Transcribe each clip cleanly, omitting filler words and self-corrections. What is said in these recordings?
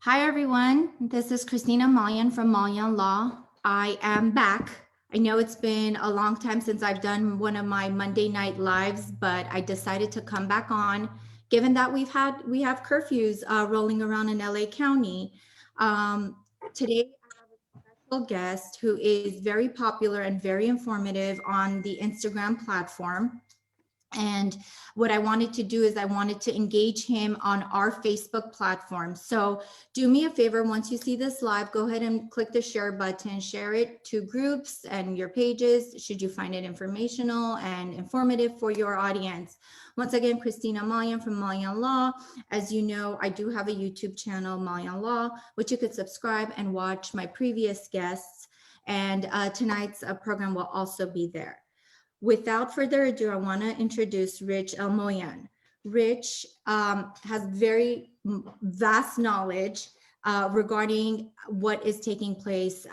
Hi, everyone. This is Christina Malyan from Malyan Law. I am back. I know it's been a long time since I've done one of my Monday night lives, but I decided to come back on, given that we have curfews rolling around in LA County. Today, I have a special guest who is very popular and very informative on the Instagram platform. And what I wanted to do is I wanted to engage him on our Facebook platform. So do me a favor, once you see this live, go ahead and click the share button, share it to groups and your pages, should you find it informational and informative for your audience. Once again, Christina Malyan from Malyan Law. As you know, I do have a YouTube channel, Malyan Law, which you could subscribe and watch my previous guests. And tonight's program will also be there. Without further ado, I want to introduce Rich Elmoyan. Rich has very vast knowledge regarding what is taking place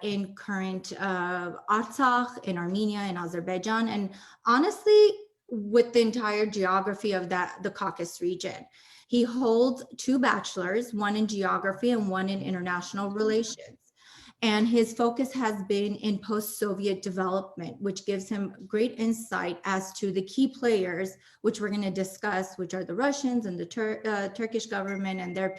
in current Artsakh, in Armenia, in Azerbaijan, and honestly, with the entire geography of the Caucasus region. He holds 2 bachelors, one in geography and one in international relations. And his focus has been in post-Soviet development, which gives him great insight as to the key players, which we're going to discuss, which are the Russians and the Turkish government and their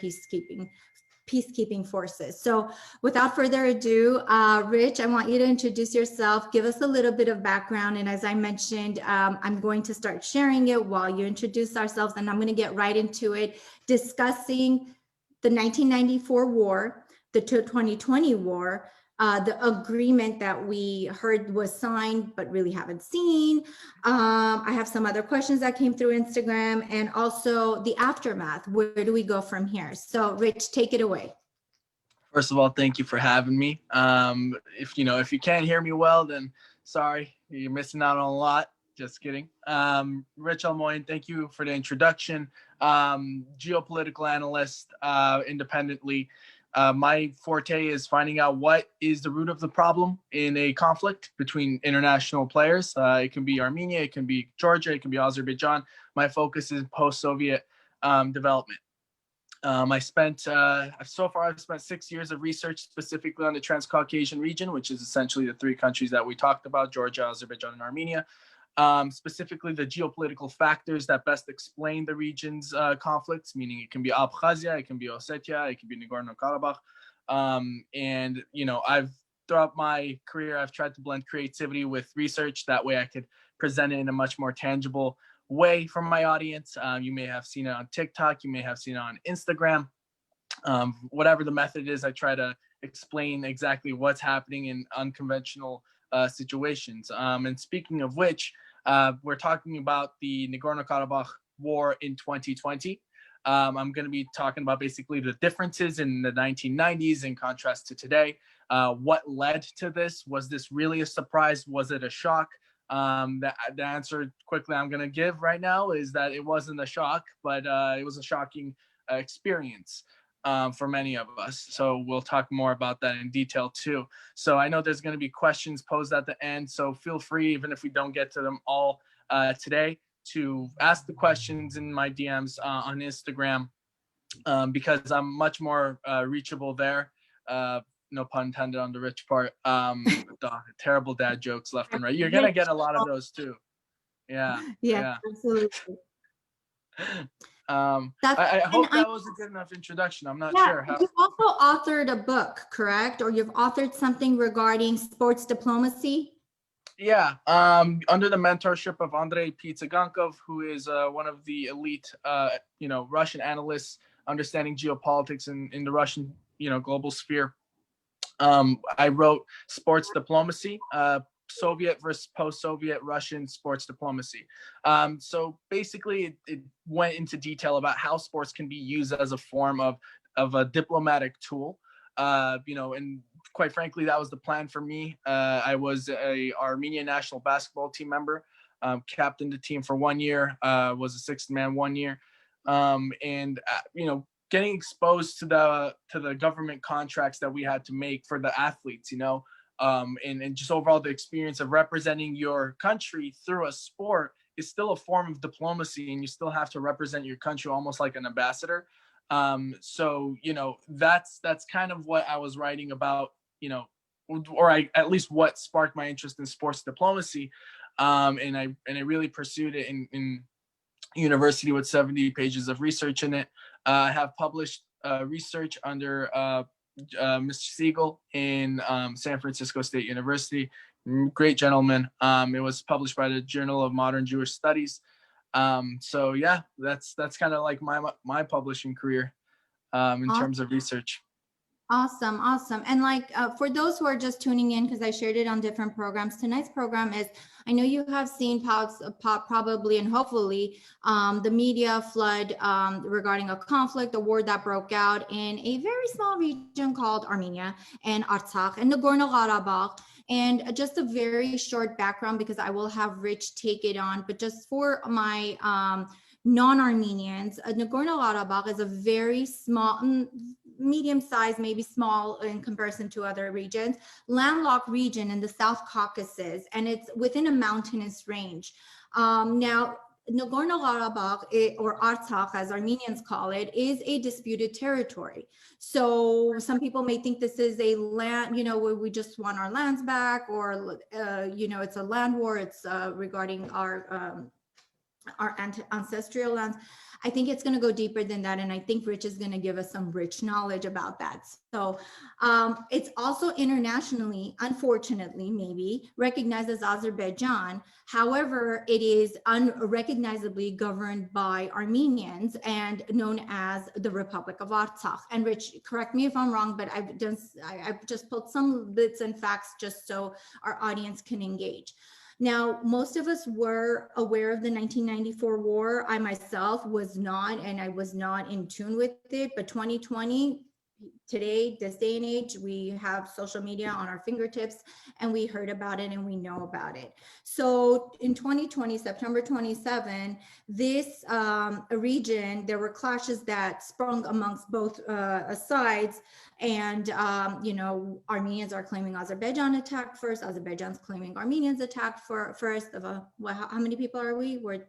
peacekeeping forces. So without further ado, Rich, I want you to introduce yourself, give us a little bit of background. And as I mentioned, I'm going to start sharing it while you introduce ourselves, and I'm going to get right into it, discussing the 1994 war, the 2020 war, the agreement that we heard was signed but really haven't seen. I have some other questions that came through Instagram, and also the aftermath. Where do we go from here? So Rich, take it away. First of all, thank you for having me. If you can't hear me well, then sorry, you're missing out on a lot. Just kidding. Rich Elmoyan, thank you for the introduction. Geopolitical analyst, independently. My forte is finding out what is the root of the problem in a conflict between international players. It can be Armenia, it can be Georgia, it can be Azerbaijan. My focus is post-Soviet development. I've spent 6 years of research specifically on the Transcaucasian region, which is essentially the 3 countries that we talked about, Georgia, Azerbaijan, and Armenia. Specifically the geopolitical factors that best explain the region's conflicts, meaning it can be Abkhazia, it can be Ossetia, it can be Nagorno Karabakh. And, throughout my career, I've tried to blend creativity with research. That way I could present it in a much more tangible way for my audience. You may have seen it on TikTok, you may have seen it on Instagram. Whatever the method is, I try to explain exactly what's happening in unconventional situations. And speaking of which, we're talking about the Nagorno-Karabakh war in 2020. I'm going to be talking about basically the differences in the 1990s in contrast to today. What led to this? Was this really a surprise? Was it a shock? The answer quickly I'm going to give right now is that it wasn't a shock, but it was a shocking experience for many of us. So we'll talk more about that in detail too. So I know there's going to be questions posed at the end. So feel free, even if we don't get to them all today, to ask the questions in my DMs on Instagram because I'm much more reachable there. No pun intended on the Rich part. Terrible dad jokes left and right. You're going to get a lot of those too. Yeah. Absolutely. I hope that was a good enough introduction. I'm not sure how. You've also authored a book, correct? Or you've authored something regarding sports diplomacy? Yeah, under the mentorship of Andrei Pitsigankov, who is one of the elite, Russian analysts understanding geopolitics in the Russian, global sphere. I wrote Sports Diplomacy, Soviet versus post-Soviet Russian sports diplomacy. So basically it went into detail about how sports can be used as a form of a diplomatic tool. And quite frankly, that was the plan for me. I was a Armenian national basketball team member, captained the team for 1 year, was a 6th man 1 year. Getting exposed to the government contracts that we had to make for the athletes, and just overall the experience of representing your country through a sport is still a form of diplomacy, and you still have to represent your country almost like an ambassador. So, that's kind of what I was writing about, or at least what sparked my interest in sports diplomacy. And I really pursued it in university with 70 pages of research in it. I have published research under Mr. Siegel in San Francisco State University. Great gentleman. It was published by the Journal of Modern Jewish Studies. So yeah, that's kind of like my publishing career in terms of research. Awesome. Awesome. And like for those who are just tuning in, because I shared it on different programs, tonight's program is, I know you have seen probably and hopefully the media flood regarding a conflict, a war that broke out in a very small region called Armenia and Artsakh and Nagorno Karabakh. And just a very short background, because I will have Rich take it on, but just for my non-Armenians, Nagorno Karabakh is a very small, medium-sized, maybe small in comparison to other regions, landlocked region in the South Caucasus, and it's within a mountainous range. Now, Nagorno Karabakh, or Artsakh, as Armenians call it, is a disputed territory. So some people may think this is a land, where we just want our lands back, or, it's a land war. It's regarding our ancestral lands. I think it's going to go deeper than that. And I think Rich is going to give us some rich knowledge about that. So it's also internationally, unfortunately, maybe recognized as Azerbaijan. However, it is unrecognizably governed by Armenians and known as the Republic of Artsakh. And Rich, correct me if I'm wrong, but I've just pulled some bits and facts just so our audience can engage. Now, most of us were aware of the 1994 war. I myself was not, and I was not in tune with it, but 2020, today, this day and age, we have social media on our fingertips, and we heard about it and we know about it. So in 2020, September 27, this region, there were clashes that sprung amongst both sides. And, Armenians are claiming Azerbaijan attacked first. Azerbaijan's claiming Armenians attacked first. How many people are we? We're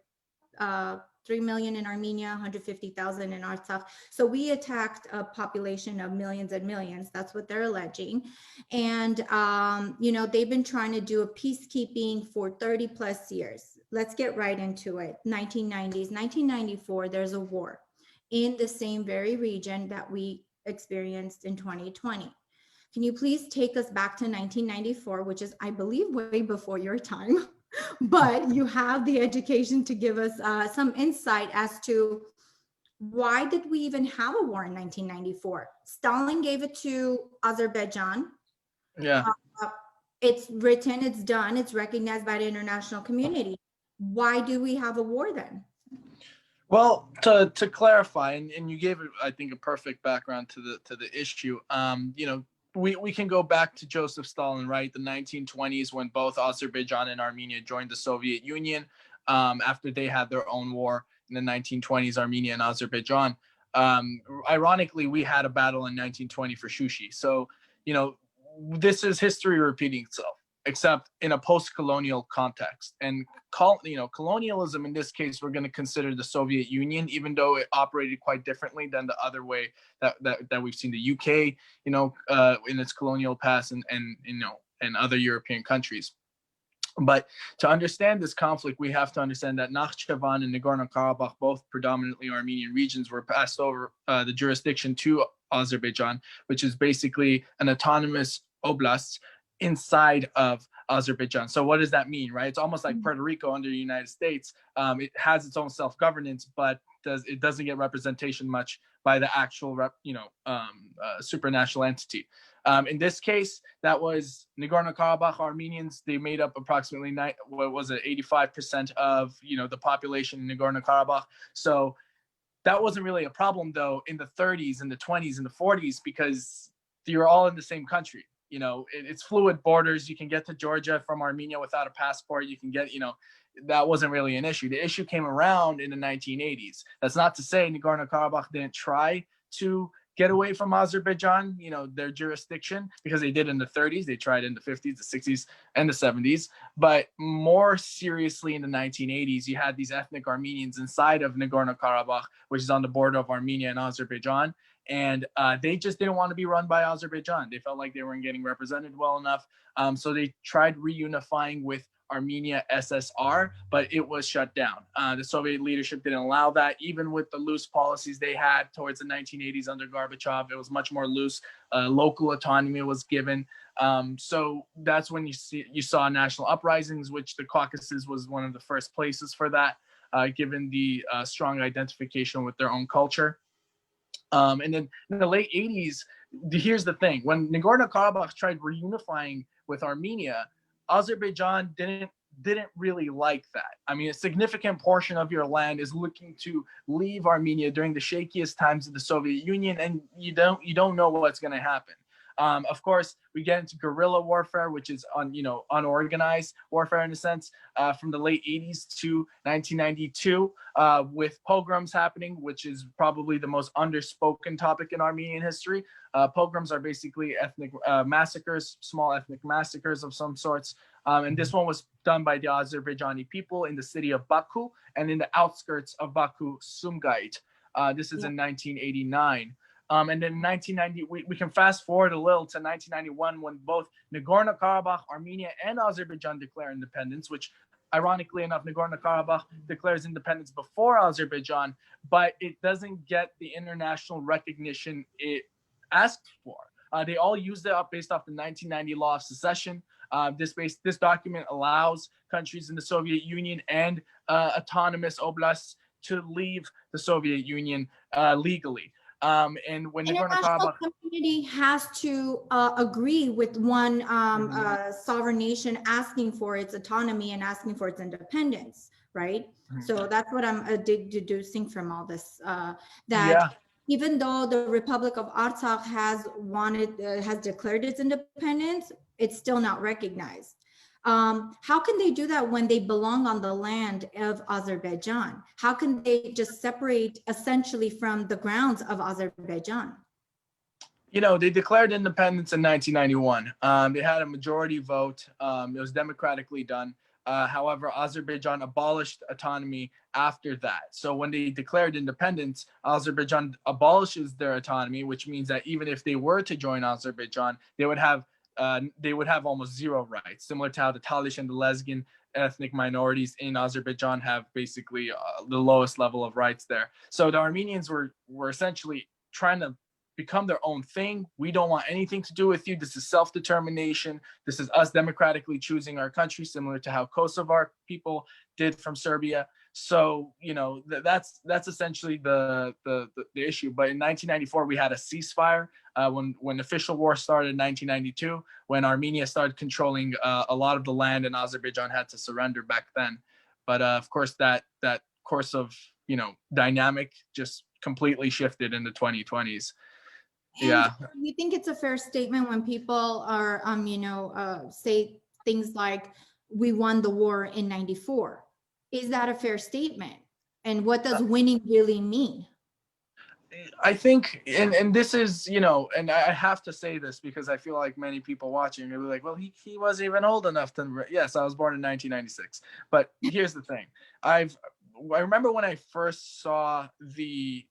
3 million in Armenia, 150,000 in Artsakh. So we attacked a population of millions and millions. That's what they're alleging. And, they've been trying to do a peacekeeping for 30 plus years. Let's get right into it. 1990s, 1994, there's a war in the same very region that we experienced in 2020. Can you please take us back to 1994, which is, I believe, way before your time? But you have the education to give us some insight as to why did we even have a war in 1994? Stalin gave it to Azerbaijan. Yeah. It's written, it's done, it's recognized by the international community. Why do we have a war then? Well, to clarify, and you gave it, I think, a perfect background to the issue. We can go back to Joseph Stalin, right? The 1920s, when both Azerbaijan and Armenia joined the Soviet Union after they had their own war in the 1920s, Armenia and Azerbaijan. Ironically, we had a battle in 1920 for Shushi. So, this is history repeating itself, except in a post-colonial context. And colonialism in this case, we're going to consider the Soviet Union, even though it operated quite differently than the other way that we've seen the UK, in its colonial past, and other European countries. But to understand this conflict, we have to understand that Nakhchivan and Nagorno Karabakh, both predominantly Armenian regions, were passed over the jurisdiction to Azerbaijan, which is basically an autonomous oblast inside of Azerbaijan. So what does that mean, right? It's almost like Puerto Rico under the United States. It has its own self-governance, but it doesn't get representation much by the actual supranational entity. In this case, that was Nagorno Karabakh Armenians. They made up approximately 85% of the population in Nagorno Karabakh. So that wasn't really a problem though in the 30s and the 20s and the 40s, because you're all in the same country. It's fluid borders. You can get to Georgia from Armenia without a passport. You can get, that wasn't really an issue. The issue came around in the 1980s. That's not to say Nagorno Karabakh didn't try to get away from Azerbaijan, their jurisdiction, because they did in the 30s. They tried in the 50s, the 60s, and the 70s. But more seriously, in the 1980s, you had these ethnic Armenians inside of Nagorno Karabakh, which is on the border of Armenia and Azerbaijan. And they just didn't want to be run by Azerbaijan. They felt like they weren't getting represented well enough. So they tried reunifying with Armenia SSR, but it was shut down. The Soviet leadership didn't allow that, even with the loose policies they had towards the 1980s under Gorbachev. It was much more loose. Local autonomy was given. So that's when you saw national uprisings, which the Caucasus was one of the first places for that, given the strong identification with their own culture. And then in the late 80s, here's the thing. When Nagorno-Karabakh tried reunifying with Armenia, Azerbaijan didn't really like that. I mean, a significant portion of your land is looking to leave Armenia during the shakiest times of the Soviet Union, and you don't know what's going to happen. Of course, we get into guerrilla warfare, which is unorganized warfare in a sense, from the late 80s to 1992, with pogroms happening, which is probably the most underspoken topic in Armenian history. Pogroms are basically ethnic massacres, small ethnic massacres of some sorts. And this one was done by the Azerbaijani people in the city of Baku and in the outskirts of Baku, Sumgait. This is in 1989. And then in 1990, we can fast forward a little to 1991, when both Nagorno-Karabakh, Armenia, and Azerbaijan declare independence, which ironically enough, Nagorno-Karabakh declares independence before Azerbaijan, but it doesn't get the international recognition it asked for. They all used it up based off the 1990 law of secession. This document allows countries in the Soviet Union and autonomous oblasts to leave the Soviet Union legally. And when international community has to agree with one sovereign nation asking for its autonomy and asking for its independence, right? So that's what I'm deducing from all this, even though the Republic of Artsakh has declared its independence, it's still not recognized. How can they do that when they belong on the land of Azerbaijan? How can they just separate essentially from the grounds of Azerbaijan? They declared independence in 1991. They had a majority vote. It was democratically done. However, Azerbaijan abolished autonomy after that. So when they declared independence, Azerbaijan abolishes their autonomy, which means that even if they were to join Azerbaijan, they would have almost zero rights, similar to how the Talish and the Lezgin ethnic minorities in Azerbaijan have basically the lowest level of rights there. So the Armenians were essentially trying to become their own thing. We don't want anything to do with you. This is self-determination. This is us democratically choosing our country, similar to how Kosovar people did from Serbia. So, that's essentially the issue. But in 1994, we had a ceasefire when official war started in 1992, when Armenia started controlling a lot of the land and Azerbaijan had to surrender back then. But of course, that course of, dynamic just completely shifted in the 2020s. And you think it's a fair statement when people are, say things like, we won the war in 94. Is that a fair statement? And what does winning really mean? I think, and this is, and I have to say this because I feel like many people watching will be like, well, he wasn't even old enough to, yes, I was born in 1996. But here's the thing. I remember when I first saw the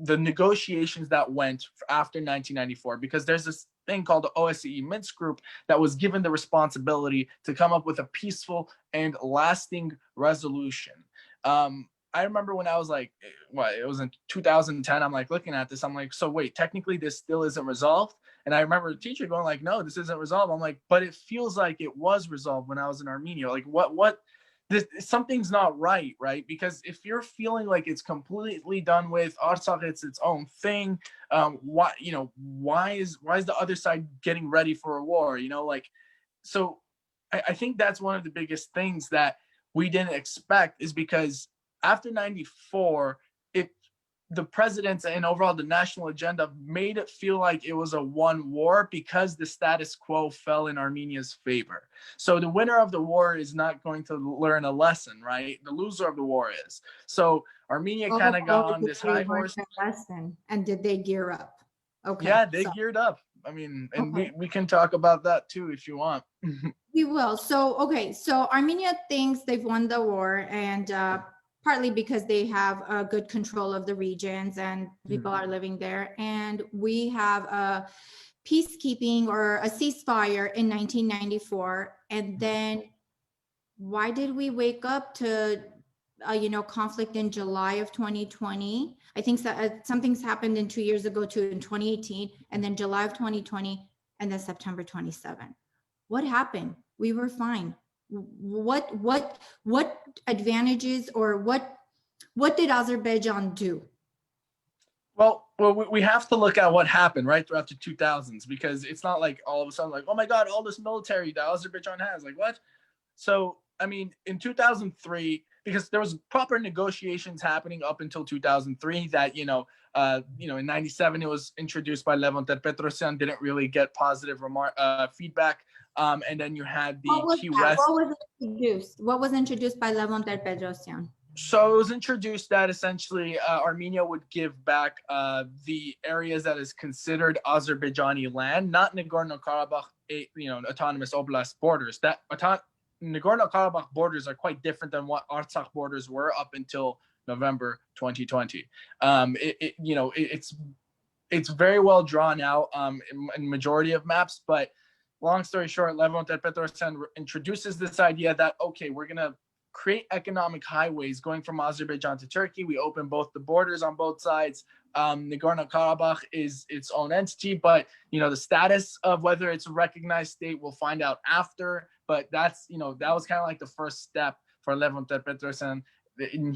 negotiations that went after 1994, because there's this thing called the OSCE Minsk Group that was given the responsibility to come up with a peaceful and lasting resolution. I remember when I was like, it was in 2010, I'm like looking at this, I'm like, so wait, technically this still isn't resolved? And I remember the teacher going like, no, this isn't resolved. I'm like, but it feels like it was resolved when I was in Armenia. Like something's not right? Because if you're feeling like it's completely done with, Artsakh, it's its own thing, why is the other side getting ready for a war? So I think that's one of the biggest things that we didn't expect, is because after 94, the presidents and overall the national agenda made it feel like it was a one war because the status quo fell in Armenia's favor. So the winner of the war is not going to learn a lesson, right? The loser of the war is. So Armenia kind of got on this high horse. Lesson. And did they gear up? Okay. Yeah, they geared up. I mean, and okay. we can talk about that too if you want. We will. So, okay. So Armenia thinks they've won the war, and partly because they have a good control of the regions and people are living there. And we have a peacekeeping or a ceasefire in 1994. And then why did we wake up to, conflict in July of 2020? I think something's happened in 2 years ago too, in 2018, and then July of 2020, and then September 27. What happened? We were fine. What advantages or what did Azerbaijan do? Well, we have to look at what happened right throughout the 2000s, because it's not like all of a sudden like, oh my God, all this military that Azerbaijan has, like what? So, I mean, in 2003, because there was proper negotiations happening up until 2003 that, in 97, it was introduced by Levon Ter-Petrosyan, didn't really get positive feedback. And then you had the Key West. What was introduced by Levon Ter-Petrosyan? So it was introduced that essentially Armenia would give back the areas that is considered Azerbaijani land, not Nagorno Karabakh, autonomous oblast borders. That Nagorno Karabakh borders are quite different than what Artsakh borders were up until November 2020. It's very well drawn out in majority of maps, but long story short, Levon Ter-Petrosyan introduces this idea that, okay, we're going to create economic highways going from Azerbaijan to Turkey. We open both the borders on both sides. Nagorno Karabakh is its own entity, but the status of whether it's a recognized state we'll find out after. But that's that was kind of like the first step for Levon Ter-Petrosyan.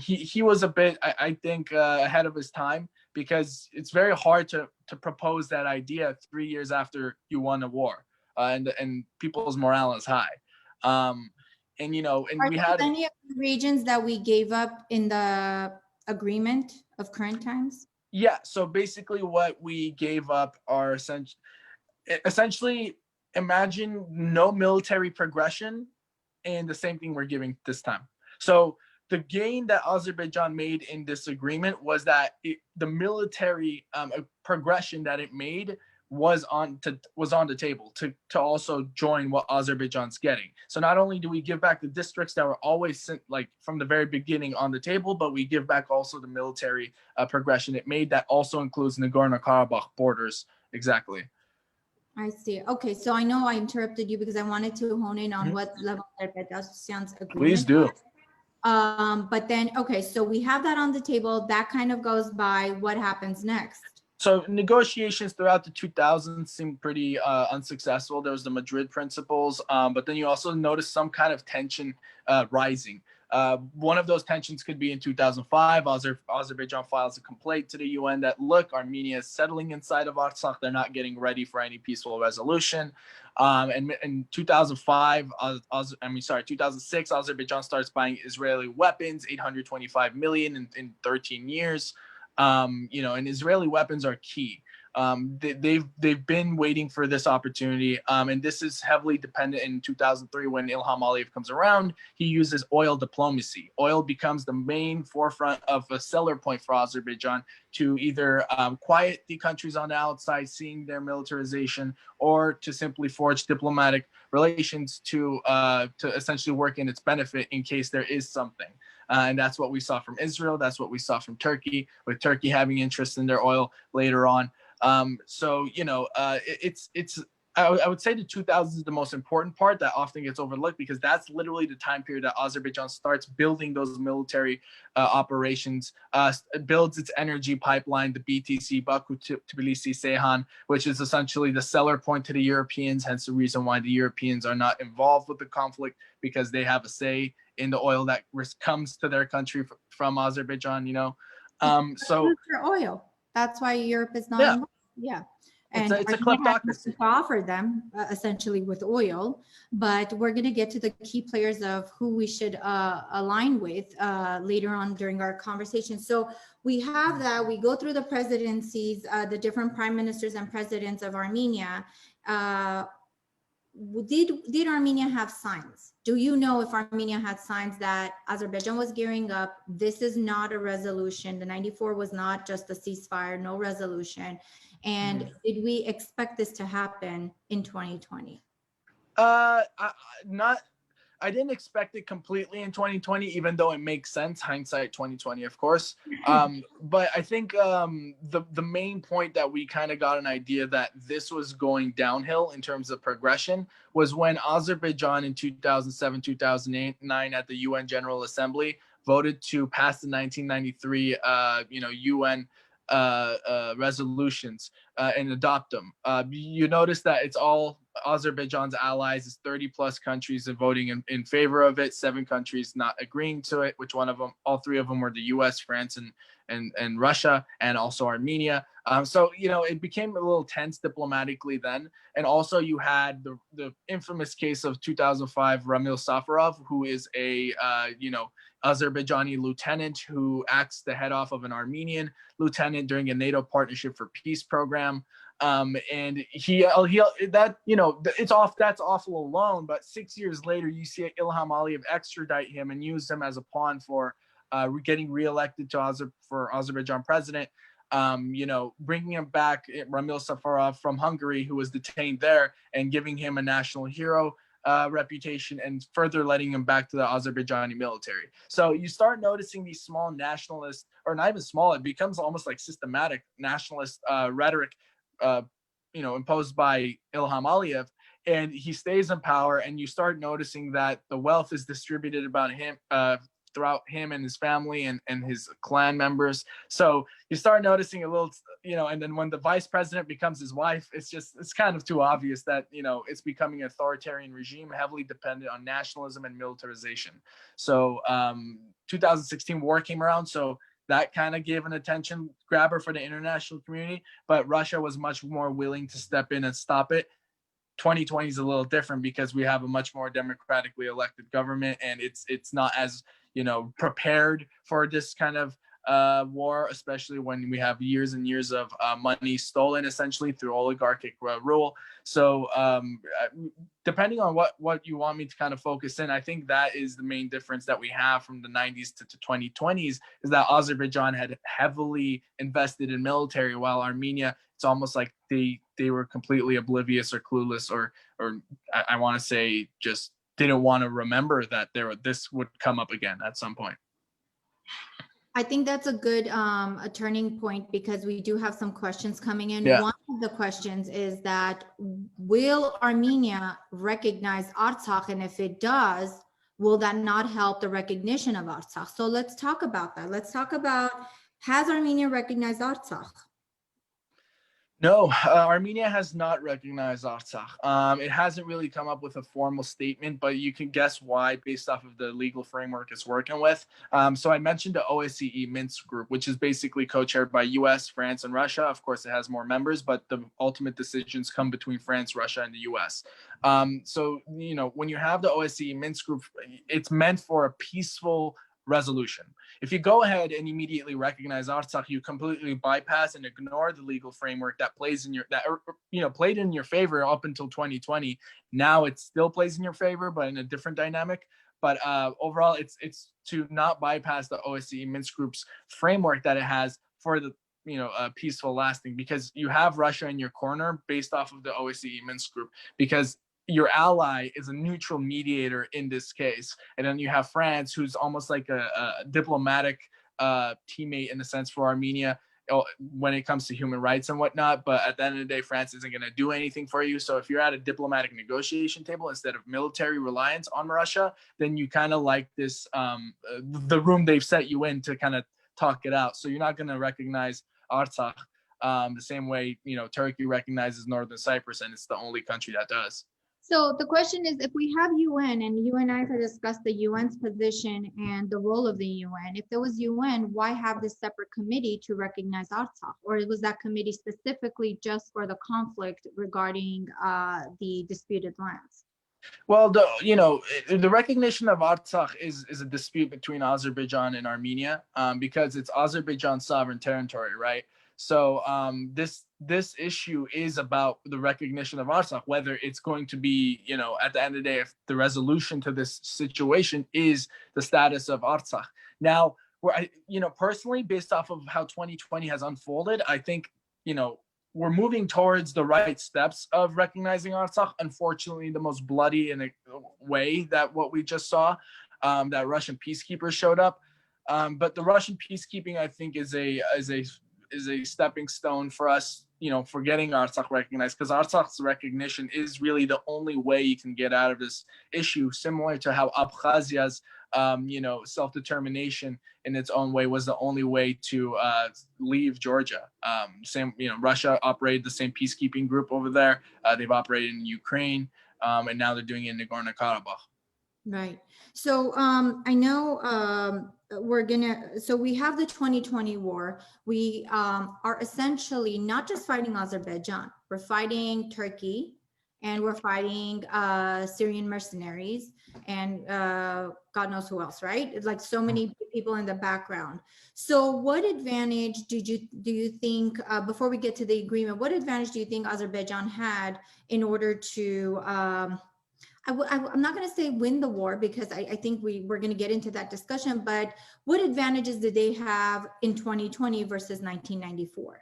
He was a bit, I think, ahead of his time, because it's very hard to propose that idea 3 years after you won a war, and people's morale is high. And we had any of the regions that we gave up in the agreement of current times. Yeah, so basically what we gave up are essentially imagine no military progression and the same thing we're giving this time. So the gain that Azerbaijan made in this agreement was that the military progression that it made was on the table to also join what Azerbaijan's getting. So not only do we give back the districts that were always from the very beginning on the table, but we give back also the military progression it made that also includes Nagorno Karabakh borders. Exactly. I see. Okay, so I know I interrupted you because I wanted to hone in on what Levon Ter-Petrosyan's agreement. Please do. But then, okay, so we have that on the table. That kind of goes by. What happens next? So negotiations throughout the 2000s seemed pretty unsuccessful. There was the Madrid principles, but then you also notice some kind of tension rising. One of those tensions could be in 2005. Azerbaijan files a complaint to the UN that, look, Armenia is settling inside of Artsakh. They're not getting ready for any peaceful resolution. And in 2006, Azerbaijan starts buying Israeli weapons, 825 million in 13 years. And Israeli weapons are key. They've been waiting for this opportunity, and this is heavily dependent. In 2003, when Ilham Aliyev comes around, he uses oil diplomacy. Oil becomes the main forefront of a seller point for Azerbaijan to either quiet the countries on the outside seeing their militarization, or to simply forge diplomatic relations to essentially work in its benefit in case there is something. And that's what we saw from Israel. That's what we saw from Turkey, with Turkey having interest in their oil later on. I would say the 2000s is the most important part that often gets overlooked, because that's literally the time period that Azerbaijan starts building those military operations, builds its energy pipeline, the BTC, Baku, Tbilisi, Ceyhan, which is essentially the seller point to the Europeans, hence the reason why the Europeans are not involved with the conflict, because they have a say in the oil that comes to their country from Azerbaijan, So oil. That's why Europe is not involved. Yeah. And it's a Armenia has nothing kleptocracy. to offer them, essentially with oil. But we're going to get to the key players of who we should align with later on during our conversation. So we have that. We go through the presidencies, the different prime ministers and presidents of Armenia. Did Armenia have signs? Do you know if Armenia had signs that Azerbaijan was gearing up? This is not a resolution. The 94 was not just a ceasefire, no resolution. And did we expect this to happen in 2020? Not. I didn't expect it completely in 2020, even though it makes sense, hindsight 2020, of course. But I think the main point that we kind of got an idea that this was going downhill in terms of progression was when Azerbaijan in 2007, 2009 at the UN General Assembly voted to pass the 1993 UN resolutions and adopt them. You notice that it's all Azerbaijan's allies, is 30 plus countries are voting in favor of it, 7 countries not agreeing to it, which one of them, all 3 of them were the US, France, and Russia, and also Armenia. So, it became a little tense diplomatically then. And also you had the infamous case of 2005, Ramil Safarov, who is a, Azerbaijani lieutenant who acts the head off of an Armenian lieutenant during a NATO Partnership for Peace program. And that's awful alone. But 6 years later, you see Ilham Aliyev extradite him and use him as a pawn for getting reelected for Azerbaijan president. Bringing him back, Ramil Safarov from Hungary, who was detained there, and giving him a national hero reputation, and further letting him back to the Azerbaijani military. So you start noticing these small nationalist, or not even small, it becomes almost like systematic nationalist rhetoric, imposed by Ilham Aliyev, and he stays in power. And you start noticing that the wealth is distributed about him, throughout him and his family and his clan members. So you start noticing a little, and then when the vice president becomes his wife, it's kind of too obvious that, it's becoming an authoritarian regime, heavily dependent on nationalism and militarization. So 2016 war came around. So that kind of gave an attention grabber for the international community, but Russia was much more willing to step in and stop it. 2020 is a little different because we have a much more democratically elected government, and it's not as prepared for this kind of war, especially when we have years and years of money stolen essentially through oligarchic rule. So depending on what you want me to kind of focus in, I think that is the main difference that we have from the 90s to 2020s, is that Azerbaijan had heavily invested in military, while Armenia, it's almost like they were completely oblivious or clueless, or I want to say just didn't want to remember that this would come up again at some point. I think that's a good a turning point, because we do have some questions coming in. Yeah. One of the questions is that, will Armenia recognize Artsakh? And if it does, will that not help the recognition of Artsakh? So let's talk about that. Let's talk about, has Armenia recognized Artsakh? No, Armenia has not recognized Artsakh. It hasn't really come up with a formal statement, but you can guess why based off of the legal framework it's working with. So I mentioned the OSCE Minsk group, which is basically co-chaired by US, France, and Russia. Of course, it has more members, but the ultimate decisions come between France, Russia, and the US. So, when you have the OSCE Minsk group, it's meant for a peaceful resolution. If you go ahead and immediately recognize Artsakh, you completely bypass and ignore the legal framework that played in your favor up until 2020. Now it still plays in your favor, but in a different dynamic. But overall, it's to not bypass the OSCE Minsk Group's framework that it has for the peaceful lasting, because you have Russia in your corner based off of the OSCE Minsk Group, because your ally is a neutral mediator in this case. And then you have France, who's almost like a diplomatic teammate in a sense for Armenia when it comes to human rights and whatnot. But at the end of the day, France isn't going to do anything for you. So if you're at a diplomatic negotiation table instead of military reliance on Russia, then you kind of like this, the room they've set you in to kind of talk it out. So you're not going to recognize Artsakh the same way, Turkey recognizes Northern Cyprus, and it's the only country that does. So the question is, if we have UN, and you and I could discuss the UN's position and the role of the UN, if there was UN, why have this separate committee to recognize Artsakh? Or was that committee specifically just for the conflict regarding the disputed lands? Well, the recognition of Artsakh is a dispute between Azerbaijan and Armenia, because it's Azerbaijan's sovereign territory, right? So this issue is about the recognition of Artsakh, whether it's going to be, at the end of the day, if the resolution to this situation is the status of Artsakh. Now, personally, based off of how 2020 has unfolded, I think, we're moving towards the right steps of recognizing Artsakh. Unfortunately, the most bloody in a way that what we just saw, that Russian peacekeepers showed up. But the Russian peacekeeping, I think, is a stepping stone for us, for getting Artsakh recognized, because Artsakh's recognition is really the only way you can get out of this issue, similar to how Abkhazia's, self-determination in its own way was the only way to leave Georgia. Russia operated the same peacekeeping group over there. They've operated in Ukraine, and now they're doing it in Nagorno Karabakh. Right. So I know so we have the 2020 war. We are essentially not just fighting Azerbaijan, we're fighting Turkey, and we're fighting Syrian mercenaries, and God knows who else, right? It's like so many people in the background. So what advantage do you think, before we get to the agreement, what advantage do you think Azerbaijan had in order to, I'm not going to say win the war, because I think we're going to get into that discussion, but what advantages did they have in 2020 versus 1994?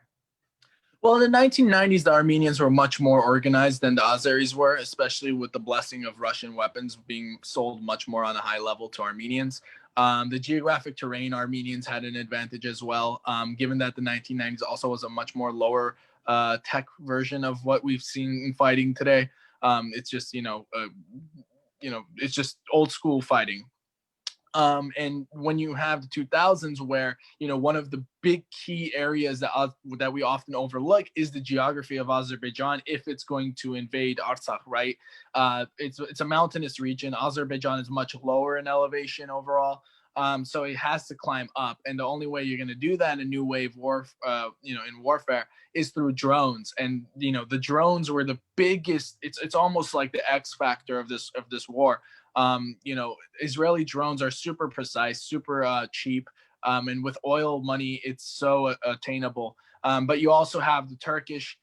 Well, in the 1990s, the Armenians were much more organized than the Azeris were, especially with the blessing of Russian weapons being sold much more on a high level to Armenians. The geographic terrain, Armenians had an advantage as well, given that the 1990s also was a much more lower tech version of what we've seen in fighting today. It's just, it's just old school fighting. And when you have the 2000s, where one of the big key areas that we often overlook is the geography of Azerbaijan if it's going to invade Artsakh, right? It's a mountainous region. Azerbaijan is much lower in elevation overall, so it has to climb up, and the only way you're going to do that in a new wave in warfare is through drones. And the drones were the biggest. It's almost like the X factor of this war. Israeli drones are super precise, super cheap, and with oil money, it's so attainable. But you also have the Turkish,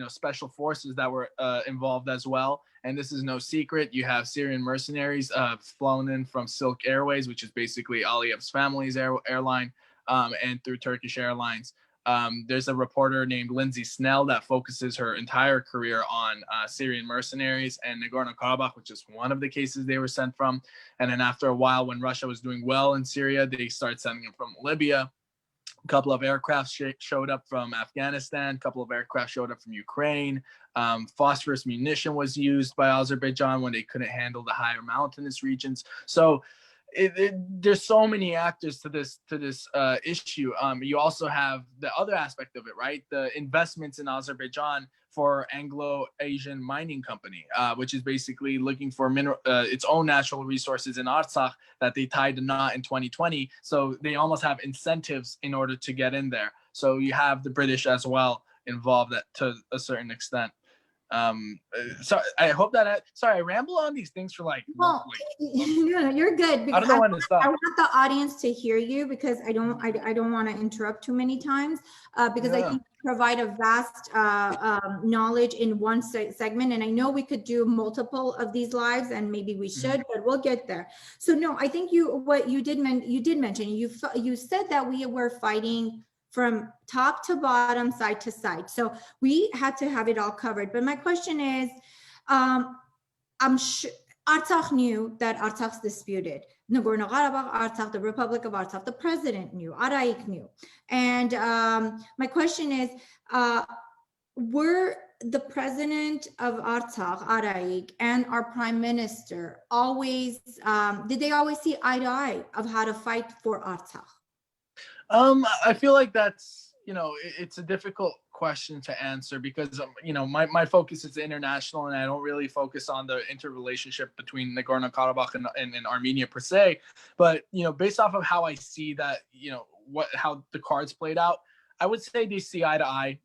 special forces that were involved as well. And this is no secret. You have Syrian mercenaries flown in from Silk Airways, which is basically Aliyev's family's airline, and through Turkish Airlines. There's a reporter named Lindsay Snell that focuses her entire career on Syrian mercenaries and Nagorno Karabakh, which is one of the cases they were sent from. And then after a while, when Russia was doing well in Syria, they started sending them from Libya. A couple of aircraft showed up from Afghanistan. A couple of aircraft showed up from Ukraine. Phosphorus munition was used by Azerbaijan when they couldn't handle the higher mountainous regions. So there's so many actors to this issue. You also have the other aspect of it, right? The investments in Azerbaijan for Anglo-Asian Mining Company, which is basically looking for its own natural resources in Artsakh that they tied the knot in 2020. So they almost have incentives in order to get in there. So you have the British as well involved to a certain extent. So I hope that I ramble on these things for no, you're good, because I don't know when to stop. I want the audience to hear you, because I don't want to interrupt too many times, because I think you provide a vast knowledge in one segment, and I know we could do multiple of these lives, and maybe we should, but we'll get there. So no, I think you did mention, you said that we were fighting from top to bottom, side to side. So we had to have it all covered. But my question is, I'm sure Artsakh knew that Artsakh's disputed. Nagorno Karabakh, Artsakh, the Republic of Artsakh, the president knew, Araik knew. And my question is, were the president of Artsakh, Araik, and our prime minister always, did they always see eye to eye of how to fight for Artsakh? I feel like that's, it's a difficult question to answer because my focus is international, and I don't really focus on the interrelationship between Nagorno Karabakh and Armenia per se. But based off of how I see that, how the cards played out, I would say they see eye to eye.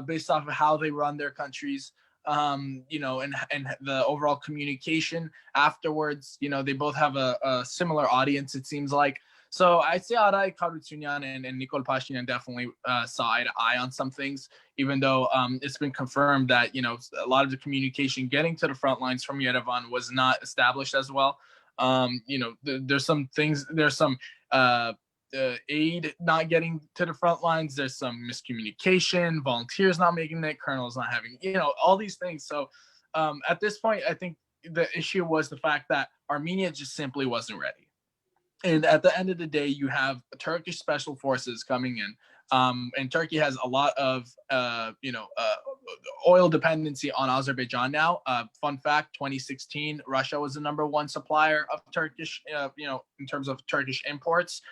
Based off of how they run their countries, and the overall communication afterwards. They both have a similar audience, it seems like. So I'd say Aray Karutunyan and Nikol Pashinyan definitely saw eye to eye on some things, even though it's been confirmed that, a lot of the communication getting to the front lines from Yerevan was not established as well. There's some things, there's some aid not getting to the front lines. There's some miscommunication, volunteers not making it, colonels not having, all these things. So at this point, I think the issue was the fact that Armenia just simply wasn't ready. And at the end of the day, you have Turkish special forces coming in, and Turkey has a lot of, oil dependency on Azerbaijan now. Fun fact: 2016, Russia was the #1 supplier of Turkish, in terms of Turkish imports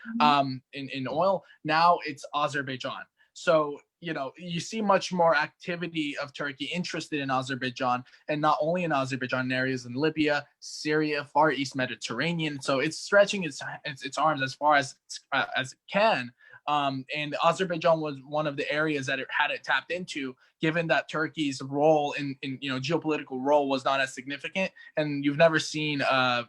in oil. Now it's Azerbaijan. So, you see much more activity of Turkey interested in Azerbaijan, and not only in Azerbaijan, areas in Libya, Syria, Far East Mediterranean. So it's stretching its arms as far as it can. And Azerbaijan was one of the areas that it had tapped into, given that Turkey's role in geopolitical role was not as significant. And you've never seen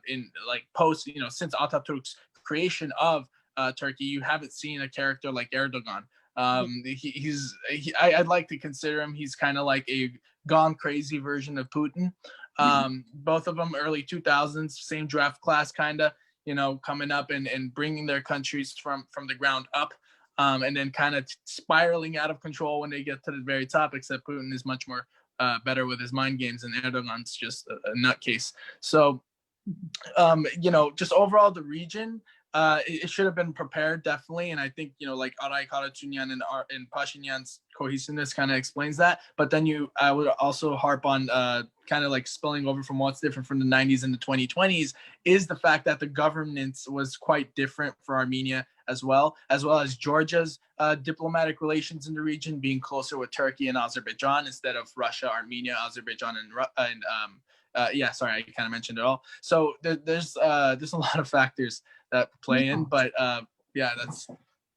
in like post, since Ataturk's creation of Turkey, you haven't seen a character like Erdogan. I'd like to consider him, he's kind of like a gone crazy version of Putin. Both of them early 2000s, same draft class, kind of, coming up and bringing their countries from the ground up, and then kind of spiraling out of control when they get to the very top, except Putin is much more better with his mind games, and Erdogan's just a nutcase. So just overall the region, it should have been prepared, definitely. And I think, like Aray Karatunyan and Pashinyan's cohesiveness kind of explains that. But then I would also harp on kind of like spilling over from what's different from the 90s and the 2020s is the fact that the governance was quite different for Armenia as well as Georgia's diplomatic relations in the region being closer with Turkey and Azerbaijan instead of Russia, Armenia, Azerbaijan, and sorry, I kind of mentioned it all. So there's a lot of factors that play in, but that's.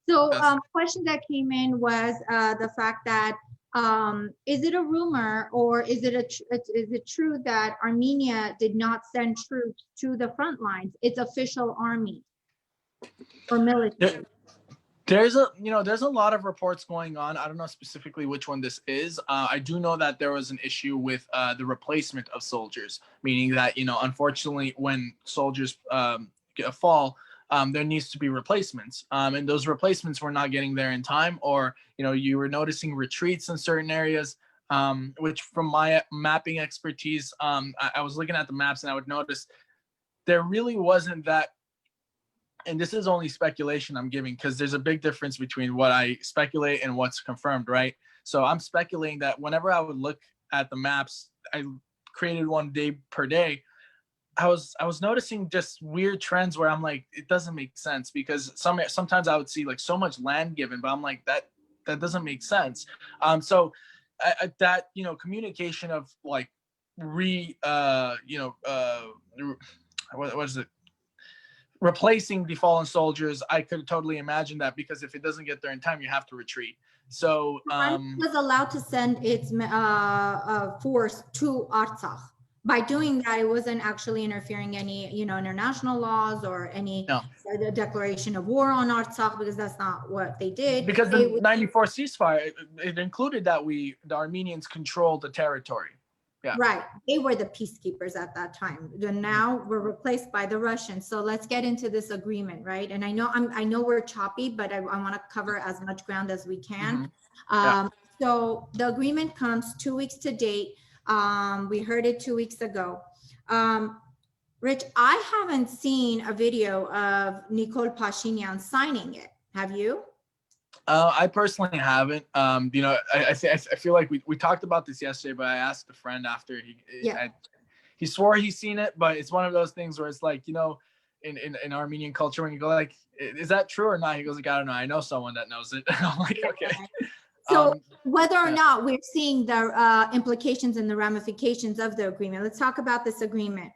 So question that came in was the fact that is it a rumor or is it true that Armenia did not send troops to the front lines, its official army or military? There's a lot of reports going on. I don't know specifically which one this is. I do know that there was an issue with the replacement of soldiers, meaning that, unfortunately, when soldiers fall, there needs to be replacements. And those replacements were not getting there in time, or, you were noticing retreats in certain areas, which from my mapping expertise, I was looking at the maps and I would notice there really wasn't that. And this is only speculation I'm giving because there's a big difference between what I speculate and what's confirmed, right? So I'm speculating that whenever I would look at the maps, I created one day per day, I was noticing just weird trends where I'm like, it doesn't make sense, because sometimes I would see like so much land given, but I'm like, that doesn't make sense. So that, communication of like what is it? Replacing the fallen soldiers, I could totally imagine that, because if it doesn't get there in time, you have to retreat. So was allowed to send its force to Artsakh. By doing that, it wasn't actually interfering any, international laws or any the declaration of war on Artsakh, because that's not what they did. Because the 94 ceasefire, it included that the Armenians controlled the territory. Yeah. Right. They were the peacekeepers at that time. Now we're replaced by the Russians. So let's get into this agreement, right? And I know we're choppy, but I want to cover as much ground as we can. So the agreement comes 2 weeks to date. We heard it 2 weeks ago. Rich, I haven't seen a video of Nikol Pashinyan signing it. Have you? I personally haven't. I feel like we talked about this yesterday, but I asked a friend after he swore he's seen it, but it's one of those things where it's like, in Armenian culture, when you go like, is that true or not? He goes like, I don't know. I know someone that knows it. I'm like, okay. So whether or yeah. not we're seeing the implications and the ramifications of the agreement, let's talk about this agreement.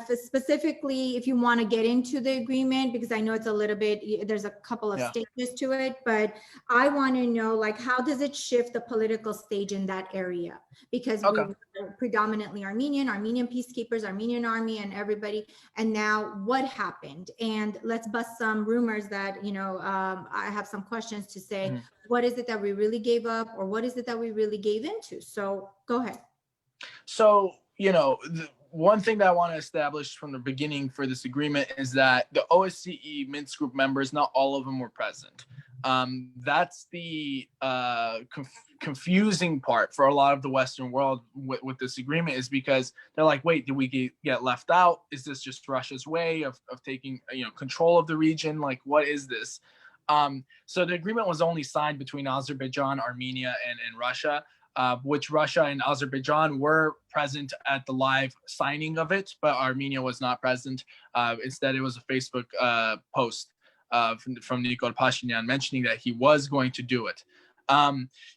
Specifically, if you want to get into the agreement, because I know it's a little bit, there's a couple of stages to it, but I want to know, like, how does it shift the political stage in that area? Because we were predominantly Armenian peacekeepers, Armenian army, and everybody. And now what happened? And let's bust some rumors that, you know, I have some questions to say, what is it that we really gave up, or what is it that we really gave into? So go ahead. So, you know, one thing that I want to establish from the beginning for this agreement is that the OSCE Minsk group members, not all of them were present. That's the confusing part for a lot of the Western world with this agreement, is because they're like, wait, did we get left out? Is this just Russia's way of taking, you know, control of the region? Like, what is this? So the agreement was only signed between Azerbaijan, Armenia, and Russia. Which Russia and Azerbaijan were present at the live signing of it, but Armenia was not present. Instead, it was a Facebook post from Nikol Pashinyan mentioning that he was going to do it.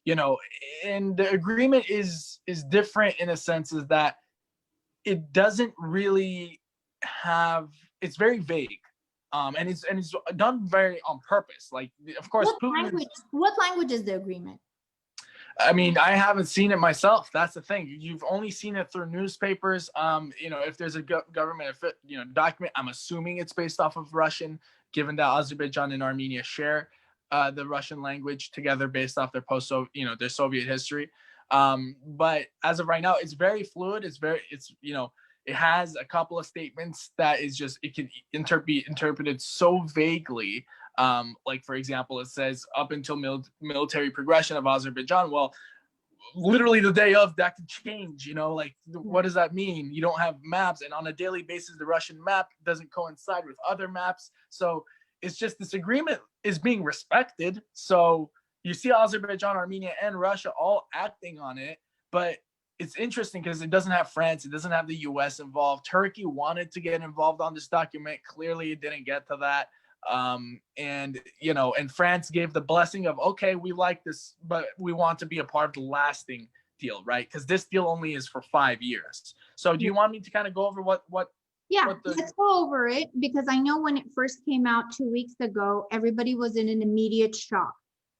You know, and the agreement is different in a sense, is that it doesn't really have, it's very vague. And it's done very on purpose. Like, of course, what language is the agreement? I mean, I haven't seen it myself. That's the thing. You've only seen it through newspapers. You know, if there's a government, document, I'm assuming it's based off of Russian, given that Azerbaijan and Armenia share the Russian language together based off their their Soviet history. But as of right now, it's very fluid. You know, it has a couple of statements that is just, it can be interpreted so vaguely. Like, for example, it says up until military progression of Azerbaijan. Well, literally the day of, that could change, you know, like, what does that mean? You don't have maps, and on a daily basis, the Russian map doesn't coincide with other maps. So it's just, this agreement is being respected. So you see Azerbaijan, Armenia, and Russia all acting on it, but it's interesting because it doesn't have France, it doesn't have the US involved. Turkey wanted to get involved on this document. Clearly, it didn't get to that. And you know, and France gave the blessing of, okay, we like this, but we want to be a part of the lasting deal, right? Because this deal only is for 5 years. So do you want me to kind of go over what let's go over it, because I know when it first came out 2 weeks ago, everybody was in an immediate shock.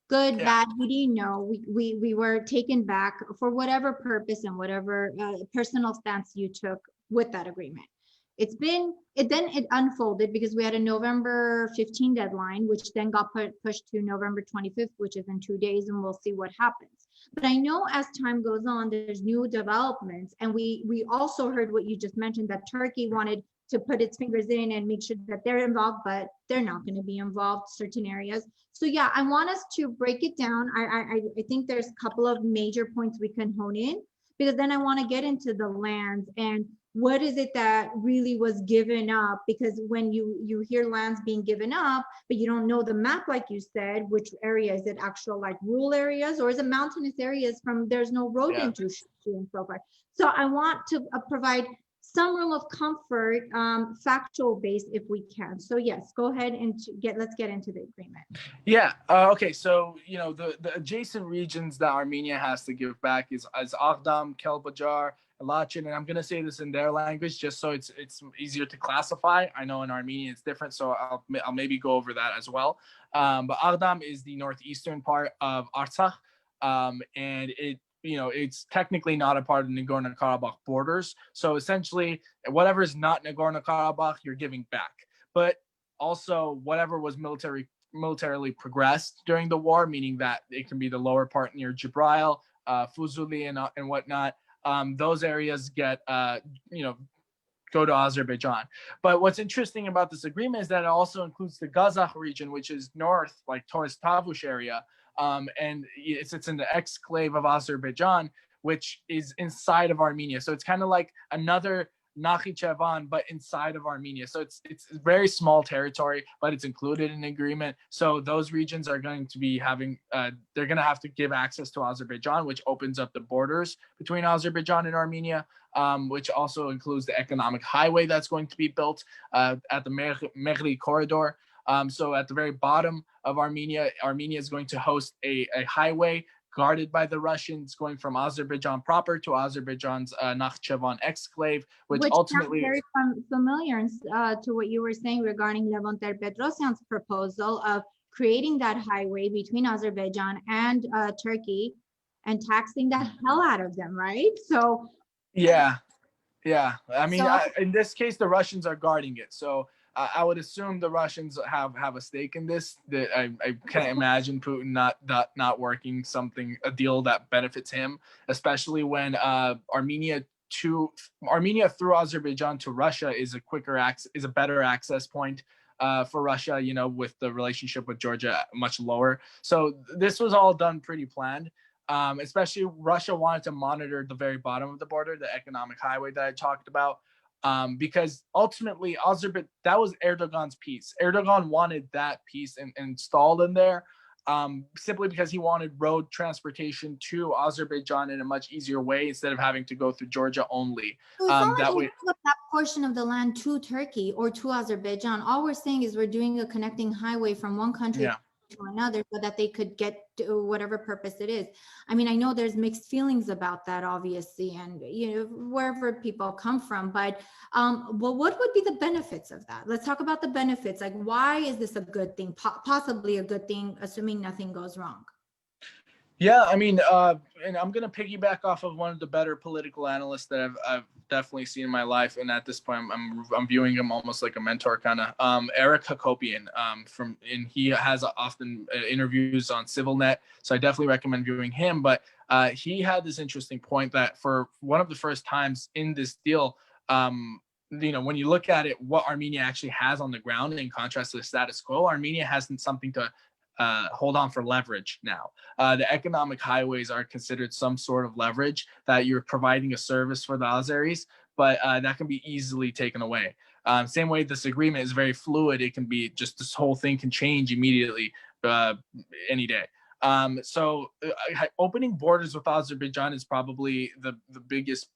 Good, bad, we didn't know. We were taken back for whatever purpose and whatever personal stance you took with that agreement. It unfolded because we had a November 15 deadline, which then got pushed to November 25th, which is in 2 days, and we'll see what happens. But I know as time goes on, there's new developments, and we also heard what you just mentioned, that Turkey wanted to put its fingers in and make sure that they're involved, but they're not going to be involved certain areas. So yeah, I want us to break it down. I think there's a couple of major points we can hone in, because then I want to get into the lands and what is it that really was given up? Because when you hear lands being given up, but you don't know the map, like you said, which area is it, actual like rural areas, or is it mountainous areas from there's no road into Shushi and so forth. So I want to provide some room of comfort, factual base if we can. So yes, go ahead and let's get into the agreement. Yeah. Okay. So, you know, the adjacent regions that Armenia has to give back is Aghdam, Kelbajar, Lachin, and I'm going to say this in their language just so it's easier to classify. I know in Armenian it's different, so I'll maybe go over that as well. But Aghdam is the northeastern part of Artsakh, and it's technically not a part of the Nagorno Karabakh borders. So essentially, whatever is not Nagorno Karabakh, you're giving back. But also, whatever was militarily progressed during the war, meaning that it can be the lower part near Jibril, Fuzuli, and whatnot. Those areas get, go to Azerbaijan. But what's interesting about this agreement is that it also includes the Gazakh region, which is north, like towards Tavush area. And it's in the exclave of Azerbaijan, which is inside of Armenia. So it's kind of like another Nakhichevan, but inside of Armenia. So it's very small territory, but it's included in the agreement. So those regions are going to be having, they're going to have to give access to Azerbaijan, which opens up the borders between Azerbaijan and Armenia, which also includes the economic highway that's going to be built at the Meghri corridor. So at the very bottom of Armenia, Armenia is going to host a highway guarded by the Russians going from Azerbaijan proper to Azerbaijan's Nakhchivan exclave, which ultimately sounds very familiar to what you were saying regarding Levon Ter-Petrosyan's proposal of creating that highway between Azerbaijan and Turkey and taxing the hell out of them, right? So yeah. I mean, so in this case, the Russians are guarding it. So I would assume the Russians have a stake in this. That I can't imagine Putin not working a deal that benefits him, especially when Armenia through Azerbaijan to Russia is a better access point for Russia. You know, with the relationship with Georgia much lower. So this was all done pretty planned. Especially Russia wanted to monitor the very bottom of the border, the economic highway that I talked about. Because ultimately that was Erdogan's piece. Erdogan wanted that piece installed in there simply because he wanted road transportation to Azerbaijan in a much easier way instead of having to go through Georgia only. So it's not like we put that portion of the land to Turkey or to Azerbaijan. All we're saying is we're doing a connecting highway from one country to another so that they could get to whatever purpose it is. I mean, I know there's mixed feelings about that, obviously, and you know, wherever people come from, but well, what would be the benefits of that? Let's talk about the benefits. Like, why is this a good thing? Possibly a good thing, assuming nothing goes wrong. Yeah, I mean, and I'm going to piggyback off of one of the better political analysts that I've definitely seen in my life. And at this point, I'm viewing him almost like a mentor, kind of. Eric Hakopian, and he has often interviews on CivilNet. So I definitely recommend viewing him. But he had this interesting point that for one of the first times in this deal, you know, when you look at it, what Armenia actually has on the ground in contrast to the status quo, Armenia has something to hold on for leverage now. The economic highways are considered some sort of leverage that you're providing a service for the Azeris, but that can be easily taken away. Same way this agreement is very fluid. It can be just this whole thing can change immediately any day. So opening borders with Azerbaijan is probably the biggest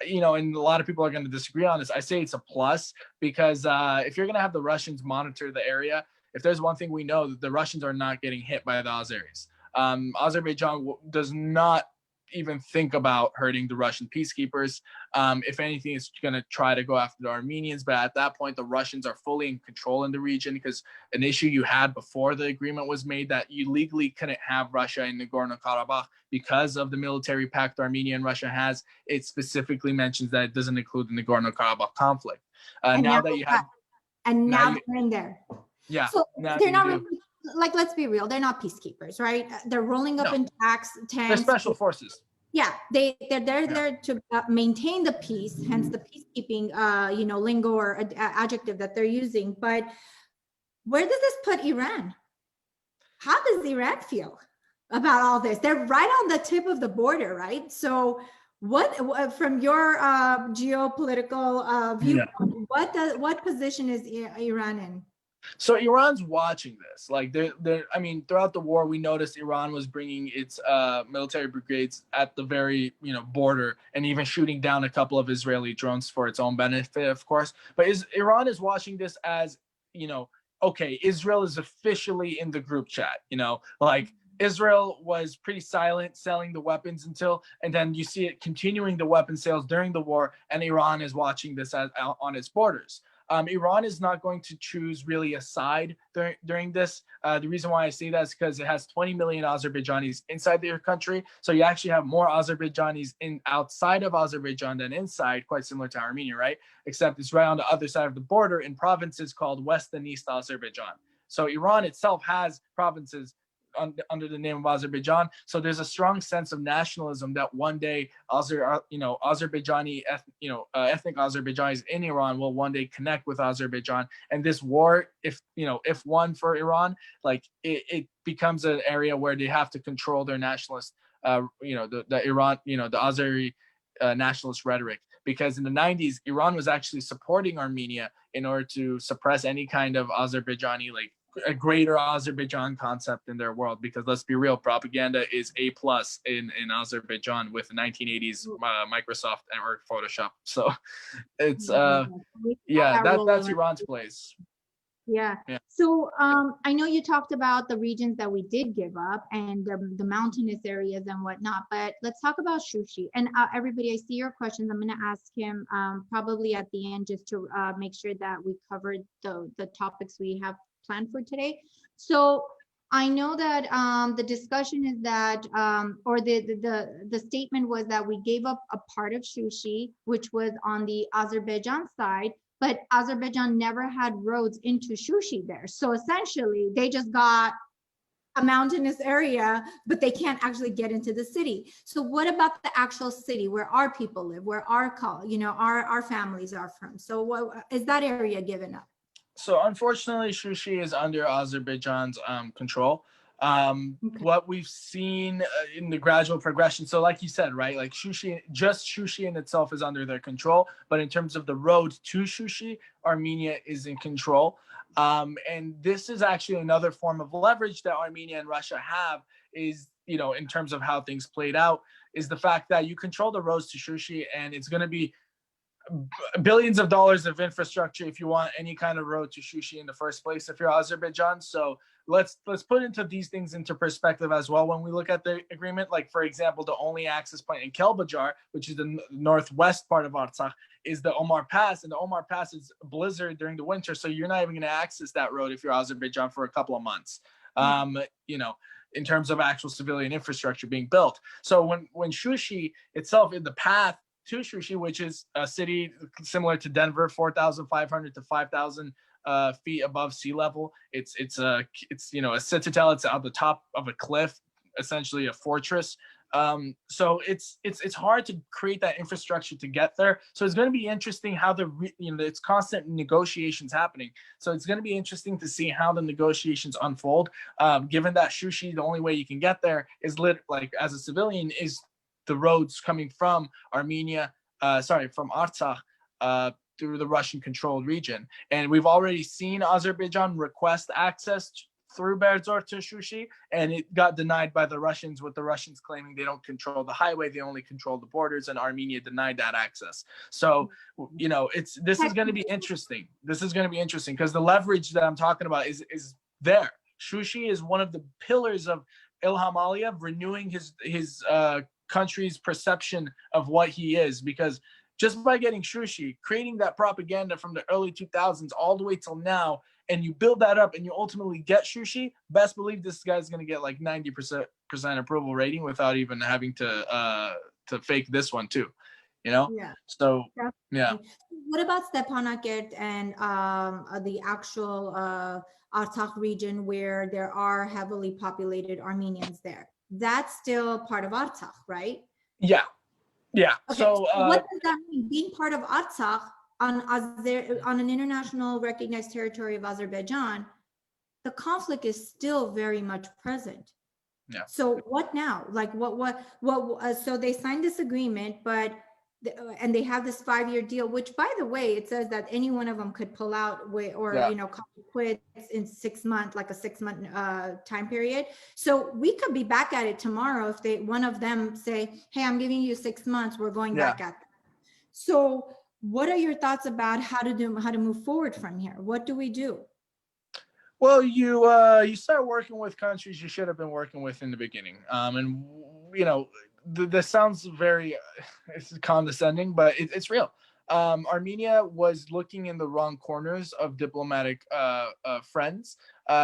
you know, and a lot of people are going to disagree on this. I say it's a plus because if you're going to have the Russians monitor the area, if there's one thing we know, that the Russians are not getting hit by the Azeris. Azerbaijan does not even think about hurting the Russian peacekeepers. If anything, it's going to try to go after the Armenians. But at that point, the Russians are fully in control in the region because an issue you had before the agreement was made that you legally couldn't have Russia in Nagorno Karabakh because of the military pact Armenia and Russia has. It specifically mentions that it doesn't include the Nagorno Karabakh conflict. Now that you have, and now they're in there. Yeah. So they're not really, like, let's be real, they're not peacekeepers, right? They're rolling up in tanks. They're special forces. Yeah, they're there to maintain the peace, hence the peacekeeping, you know, lingo or adjective that they're using. But where does this put Iran? How does Iran feel about all this? They're right on the tip of the border, right? So what, from your geopolitical viewpoint, what position is Iran in? So Iran's watching this. Like, I mean, throughout the war, we noticed Iran was bringing its military brigades at the very, you know, border and even shooting down a couple of Israeli drones for its own benefit, of course. But Iran is watching this as, you know, okay, Israel is officially in the group chat, you know, like Israel was pretty silent selling the weapons and then you see it continuing the weapon sales during the war, and Iran is watching this on its borders. Iran is not going to choose really a side during this. The reason why I say that is because it has 20 million Azerbaijanis inside their country. So you actually have more Azerbaijanis outside of Azerbaijan than inside, quite similar to Armenia, right? Except it's right on the other side of the border in provinces called West and East Azerbaijan. So Iran itself has provinces under the name of Azerbaijan. So there's a strong sense of nationalism that one day Azerbaijani ethnic Azerbaijanis in Iran will one day connect with Azerbaijan. And this war, if won for Iran, like it becomes an area where they have to control their nationalist, the Iran, the Azeri nationalist rhetoric. Because in the 90s, Iran was actually supporting Armenia in order to suppress any kind of Azerbaijani, like a greater Azerbaijan concept in their world. Because let's be real, propaganda is A+ in Azerbaijan with 1980s Microsoft or Photoshop. So it's that's Iran's place. Yeah. Yeah. So I know you talked about the regions that we did give up and the mountainous areas and whatnot, but let's talk about Shushi. And everybody, I see your questions. I'm going to ask him probably at the end just to make sure that we covered the topics we have planned for today. So I know that the discussion is that, or the statement was that we gave up a part of Shushi, which was on the Azerbaijan side, but Azerbaijan never had roads into Shushi there. So essentially, they just got a mountainous area, but they can't actually get into the city. So what about the actual city where our people live, where our our families are from? So what is that area given up? So unfortunately, Shushi is under Azerbaijan's control. Okay. What we've seen in the gradual progression, so like you said, right, like Shushi in itself is under their control, but in terms of the road to Shushi, Armenia is in control. And this is actually another form of leverage that Armenia and Russia have is, in terms of how things played out, is the fact that you control the roads to Shushi, and it's going to be billions of dollars of infrastructure if you want any kind of road to Shushi in the first place if you're Azerbaijan. So let's put into these things into perspective as well when we look at the agreement. Like, for example, the only access point in Kelbajar, which is the northwest part of Artsakh, is the Omar Pass, and the Omar Pass is blizzard during the winter, so you're not even going to access that road if you're Azerbaijan for a couple of months. In terms of actual civilian infrastructure being built. So when Shushi itself, in the path to Shushi, which is a city similar to Denver, 4,500 to 5,000 feet above sea level. It's a citadel. It's on the top of a cliff, essentially a fortress. So it's hard to create that infrastructure to get there. So it's going to be interesting how it's constant negotiations happening. So it's going to be interesting to see how the negotiations unfold. Given that Shushi, the only way you can get there is as a civilian is the roads coming from Armenia, from Artsakh through the Russian-controlled region. And we've already seen Azerbaijan request access through Berzor to Shushi, and it got denied by the Russians, with the Russians claiming they don't control the highway, they only control the borders, and Armenia denied that access. So, this is going to be interesting. This is going to be interesting because the leverage that I'm talking about is there. Shushi is one of the pillars of Ilham Aliyev renewing his country's perception of what he is, because just by getting Shushi, creating that propaganda from the early 2000s all the way till now, and you build that up and you ultimately get Shushi, best believe this guy's going to get like 90% approval rating without even having to fake this one too, Yeah. So, yeah. What about Stepanakert and the actual Artsakh region where there are heavily populated Armenians there? That's still part of Artsakh, right? Yeah. Yeah. Okay. So what does that mean? Being part of Artsakh on an international recognized territory of Azerbaijan, the conflict is still very much present. Yeah. So what now? Like so they signed this agreement, but and they have this 5-year deal, which, by the way, it says that any one of them could pull out quit in 6 months, like a 6-month time period. So we could be back at it tomorrow if one of them say, hey, I'm giving you 6 months, we're going back at them. So what are your thoughts about how to move forward from here? What do we do? Well, you start working with countries you should have been working with in the beginning. This sounds very condescending, but it's real. Armenia was looking in the wrong corners of diplomatic friends.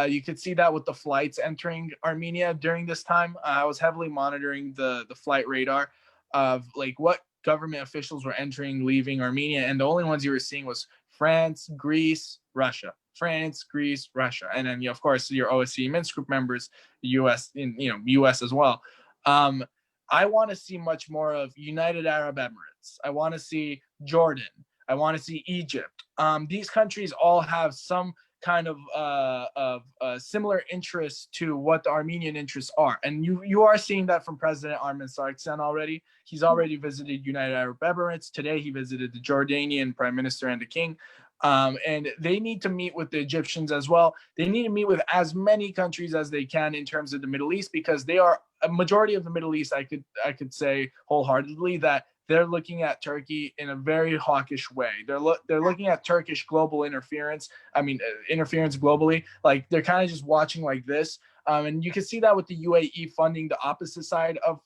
You could see that with the flights entering Armenia during this time. I was heavily monitoring the flight radar of like what government officials were entering, leaving Armenia, and the only ones you were seeing was France, Greece, Russia. France, Greece, Russia, and then of course your OSCE Minsk group members, the U.S. U.S. as well. I want to see much more of United Arab Emirates. I want to see Jordan. I want to see Egypt. These countries all have some kind of similar interests to what the Armenian interests are, and you are seeing that from President Armen Sargsyan already. He's already visited United Arab Emirates. Today he visited the Jordanian Prime Minister and the King. And they need to meet with the Egyptians as well. They need to meet with as many countries as they can in terms of the Middle East, because they are a majority of the Middle East. I could say wholeheartedly that they're looking at Turkey in a very hawkish way. They're looking at Turkish global interference. I mean, interference globally. Like they're kind of just watching like this. And you can see that with the UAE funding the opposite side of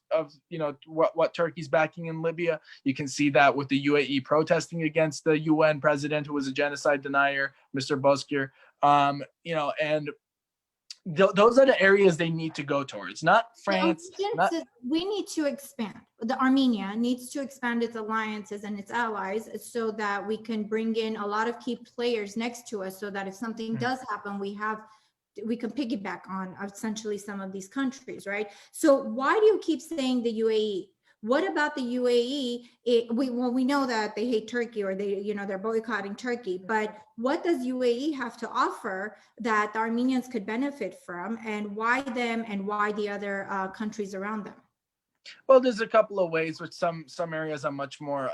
what Turkey's backing in Libya. You can see that with the UAE protesting against the UN president who was a genocide denier, Mr. Bozkir. And those are the areas they need to go towards, not France. We need to expand. Armenia needs to expand its alliances and its allies so that we can bring in a lot of key players next to us so that if something does happen, we can piggyback on essentially some of these countries, right? So why do you keep saying the UAE? What about the UAE? We know that they hate Turkey or they're boycotting Turkey, but what does UAE have to offer that the Armenians could benefit from, and why them and why the other countries around them? Well, there's a couple of ways, which some areas are much more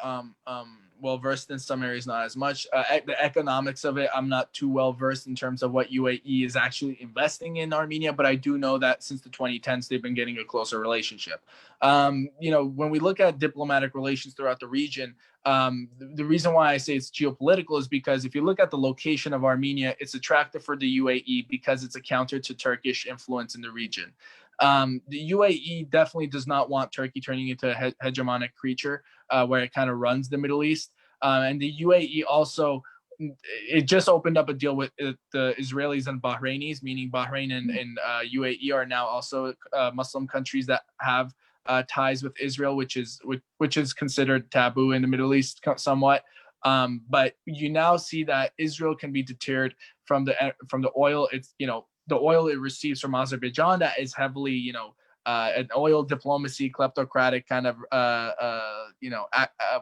well versed in, some areas not as much. The economics of it, I'm not too well versed in terms of what UAE is actually investing in Armenia, but I do know that since the 2010s they've been getting a closer relationship. When we look at diplomatic relations throughout the region, the reason why I say it's geopolitical is because if you look at the location of Armenia, it's attractive for the UAE because it's a counter to Turkish influence in the region. The UAE definitely does not want Turkey turning into a hegemonic creature where it kind of runs the Middle East. And the UAE also, it just opened up a deal with the Israelis and Bahrainis, meaning Bahrain and UAE are now also Muslim countries that have ties with Israel, which is considered taboo in the Middle East somewhat. But you now see that Israel can be deterred from the oil. The oil it receives from Azerbaijan that is heavily, an oil diplomacy, kleptocratic kind of,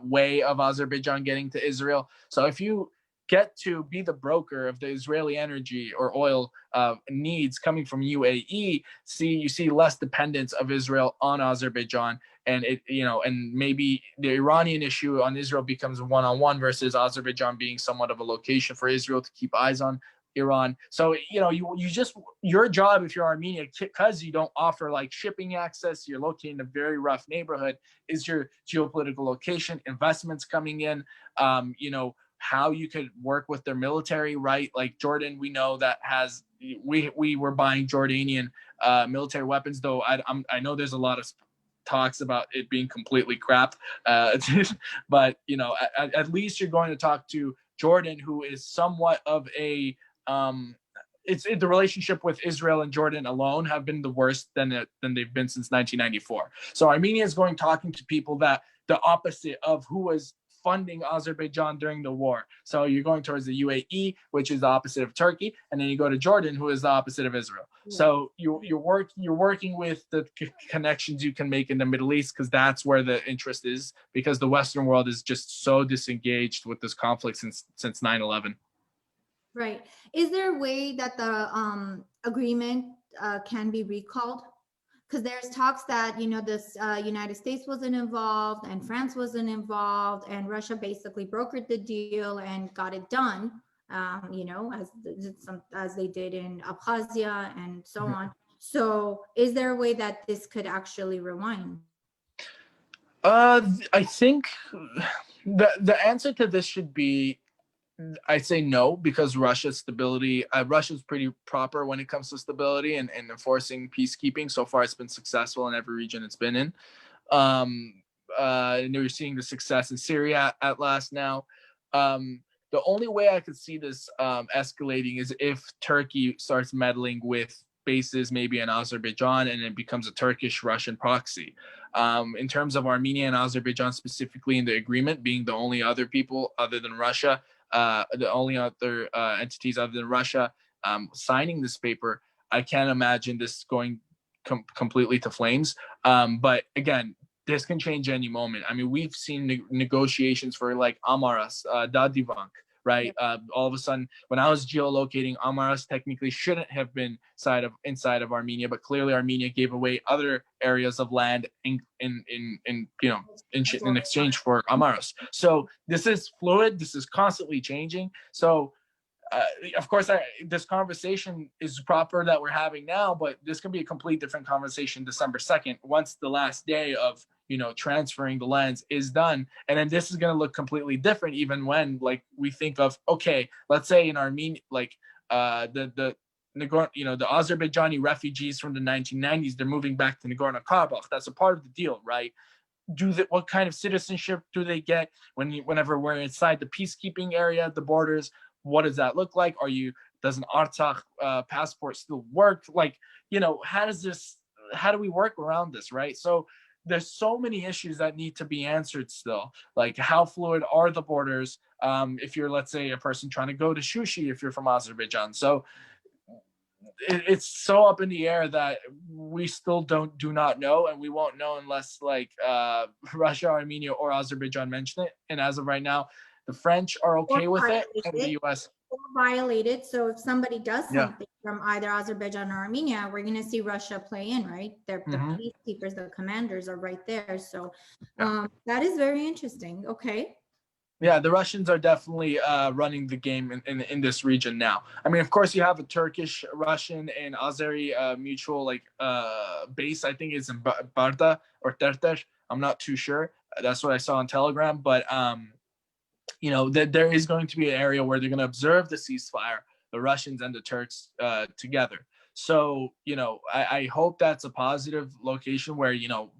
way of Azerbaijan getting to Israel. So if you get to be the broker of the Israeli energy or oil needs coming from UAE, you see less dependence of Israel on Azerbaijan. And and maybe the Iranian issue on Israel becomes one-on-one versus Azerbaijan being somewhat of a location for Israel to keep eyes on Iran. So your job, if you're Armenia, because you don't offer like shipping access, you're located in a very rough neighborhood, is your geopolitical location, investments coming in, how you could work with their military, right? Like Jordan, we know that we were buying Jordanian military weapons, though I know there's a lot of talks about it being completely crap, but at least you're going to talk to Jordan, who is somewhat of a the relationship with Israel and Jordan alone have been the worst than they've been since 1994. So Armenia is talking to people that the opposite of who was funding Azerbaijan during the war. So you're going towards the UAE, which is the opposite of Turkey, and then you go to Jordan, who is the opposite of Israel. Yeah. So you're working with the connections you can make in the Middle East, because that's where the interest is, because the Western world is just so disengaged with this conflict since 9/11. Right. Is there a way that the agreement can be recalled? Because there's talks that, this United States wasn't involved and France wasn't involved, and Russia basically brokered the deal and got it done, as they did in Abkhazia and so on. So is there a way that this could actually rewind? I think the answer to this should be, I'd say no, because Russia's pretty proper when it comes to stability and enforcing peacekeeping. So far, it's been successful in every region it's been in. And we're seeing the success in Syria at last now. The only way I could see this escalating is if Turkey starts meddling with bases maybe in Azerbaijan and it becomes a Turkish-Russian proxy. In terms of Armenia and Azerbaijan specifically in the agreement, being the only other people other than Russia, the only other entities other than Russia signing this paper, I can't imagine this going completely to flames. But again, this can change any moment. I mean, we've seen negotiations for like Amaras, Dadivank, right? All of a sudden, when I was geolocating, Amaras technically shouldn't have been inside of Armenia, but clearly Armenia gave away other areas of land in exchange for Amaras. So this is fluid. This is constantly changing. So of course, this conversation is proper that we're having now, but this can be a complete different conversation December 2nd, once the last day of, transferring the lands is done. And then this is going to look completely different, even when, like, we think of, okay, let's say in Armenia, like, the Azerbaijani refugees from the 1990s, they're moving back to Nagorno Karabakh. That's a part of the deal, right? What kind of citizenship do they get whenever we're inside the peacekeeping area, the borders? What does that look like? Does an Artsakh passport still work? Like, how do we work around this, right? So there's so many issues that need to be answered still. Like, how fluid are the borders? If you're, let's say, a person trying to go to Shushi, if you're from Azerbaijan. So it's so up in the air that we still do not know, and we won't know unless, like, Russia, Armenia, or Azerbaijan mention it. And as of right now, the French are okay with it, and the US violated. So if somebody does something from either Azerbaijan or Armenia, we're going to see Russia play in, right? The peacekeepers, the commanders are right there. So that is very interesting. Okay. Yeah, the Russians are definitely running the game in this region now. I mean, of course, you have a Turkish, Russian, and Azeri mutual base. I think it's in Barda or Terter. I'm not too sure. That's what I saw on Telegram. But there is going to be an area where they're going to observe the ceasefire, the Russians and the Turks together. So, I hope that's a positive location where,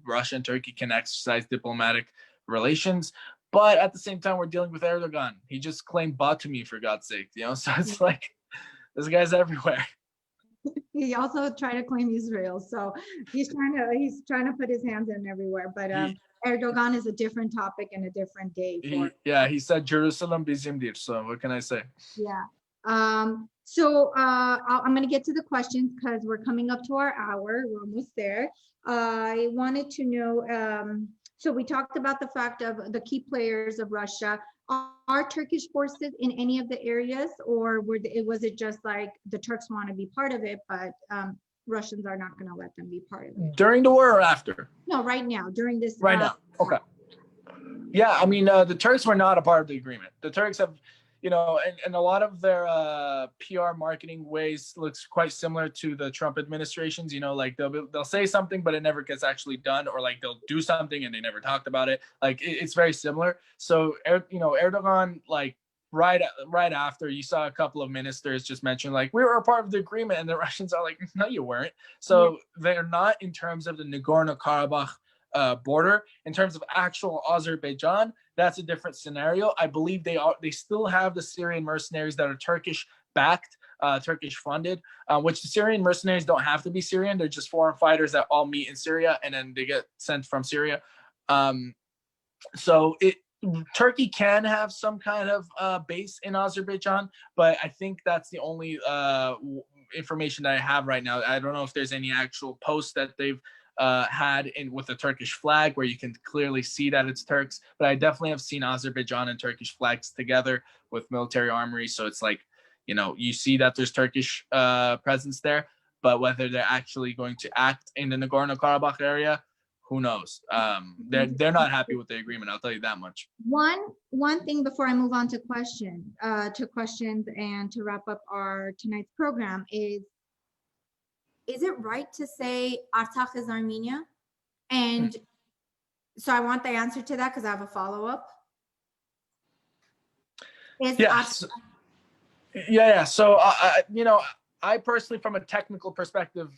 Russia and Turkey can exercise diplomatic relations. But at the same time, we're dealing with Erdogan. He just claimed Batumi, for God's sake, So it's like, this guy's everywhere. He also tried to claim Israel. So he's trying to put his hands in everywhere. But Erdogan is a different topic and a different day. He said Jerusalem bizimdir. So what can I say? Yeah. So I'm going to get to the questions because we're coming up to our hour. We're almost there. I wanted to know, so we talked about the fact of the key players of Russia. Are Turkish forces in any of the areas, or was it just like the Turks want to be part of it, but Russians are not going to let them be part of it? During the war or after? No, right now, during this. Right now. Okay. Yeah, I mean, the Turks were not a part of the agreement. The Turks have, and a lot of their PR marketing ways looks quite similar to the Trump administration's. Like they'll say something, but it never gets actually done, or like they'll do something and they never talked about it. Like it's very similar. So Erdogan, like right after, you saw a couple of ministers just mention like, we were a part of the agreement, and the Russians are like, no, you weren't. So they're not in terms of the Nagorno Karabakh border. In terms of actual Azerbaijan, that's a different scenario. I believe they still have the Syrian mercenaries that are Turkish backed, Turkish funded, which the Syrian mercenaries don't have to be Syrian. They're just foreign fighters that all meet in Syria and then they get sent from Syria. Turkey can have some kind of base in Azerbaijan, but I think that's the only information that I have right now. I don't know if there's any actual posts that they've had with the Turkish flag where you can clearly see that it's Turks, but I definitely have seen Azerbaijan and Turkish flags together with military armory. So it's like, you see that there's Turkish presence there, but whether they're actually going to act in the Nagorno Karabakh area, who knows? They're not happy with the agreement. I'll tell you that much. One thing before I move on to questions and to wrap up our tonight's program is it right to say Artsakh is Armenia? And so I want the answer to that because I have a follow-up. Yes. So, I personally, from a technical perspective,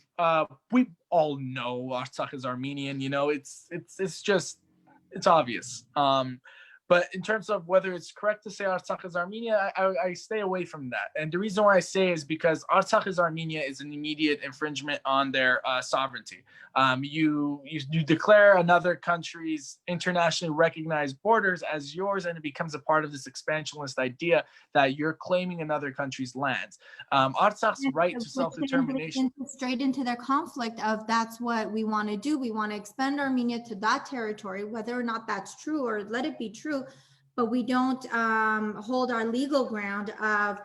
we all know Artsakh is Armenian. It's obvious. But in terms of whether it's correct to say Artsakh is Armenia, I stay away from that. And the reason why I say is because Artsakh is Armenia is an immediate infringement on their sovereignty. You declare another country's internationally recognized borders as yours, and it becomes a part of this expansionist idea that you're claiming another country's lands. Artsakh's right to self-determination. Straight into their conflict of that's what we want to do. We want to expand Armenia to that territory, whether or not that's true or let it be true. But we don't hold our legal ground of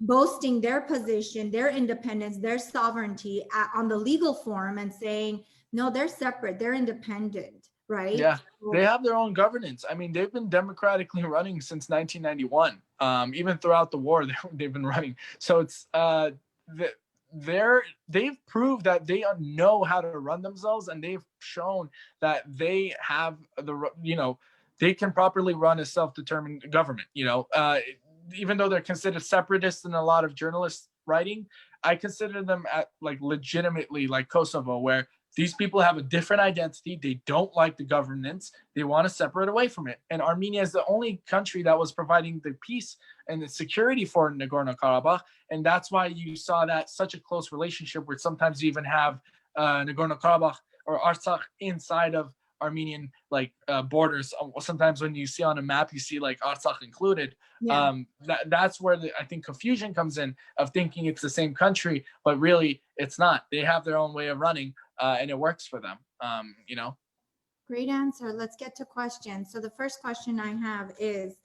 boasting their position, their independence, their sovereignty on the legal forum and saying, no, they're separate, they're independent. right? Yeah, So, they have their own governance. I mean, they've been democratically running since 1991. Even throughout the war, they've been running. So it's they've proved that they know how to run themselves, and they've shown that they have they can properly run a self-determined government. Even though they're considered separatists in a lot of journalists writing, I consider them at like legitimately like Kosovo, where these people have a different identity. They don't like the governance. They want to separate away from it. And Armenia is the only country that was providing the peace and the security for Nagorno Karabakh. And that's why you saw that such a close relationship, where sometimes you even have Nagorno Karabakh or Artsakh inside of Armenian borders. Sometimes when you see on a map, you see like Artsakh included. yeah. That's where I think confusion comes in, of thinking it's the same country, but really it's not. They have their own way of running, and it works for them. Great answer. Let's get to questions. So the first question I have is,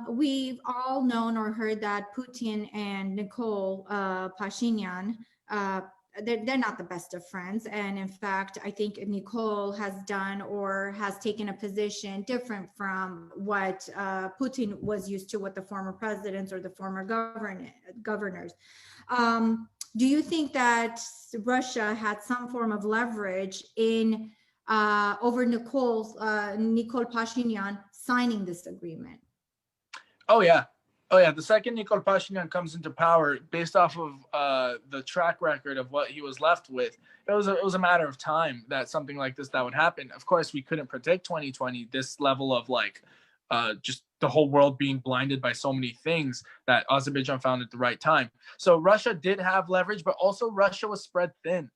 we've all known or heard that Putin and Nicole Pashinyan, they're not the best of friends. And in fact, I think Nicole has done or has taken a position different from what Putin was used to with the former presidents or the former governors. Do you think that Russia had some form of leverage in over Nicole Pashinyan signing this agreement? Oh yeah. Oh yeah. The second Nikol Pashinyan comes into power, based off of the track record of what he was left with, it was a matter of time that something like that would happen. Of course, we couldn't predict 2020, this level of just the whole world being blinded by so many things that Azerbaijan found at the right time. So Russia did have leverage, but also Russia was spread thin.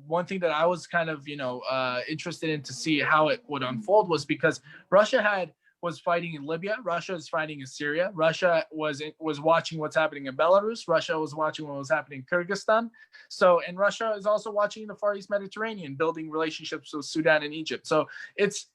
One thing that I was kind of interested in to see how it would unfold was because Russia was fighting in Libya. Russia is fighting in Syria. Russia was watching what's happening in Belarus. Russia was watching what was happening in Kyrgyzstan. And Russia is also watching the Far East Mediterranean, building relationships with Sudan and Egypt. So it's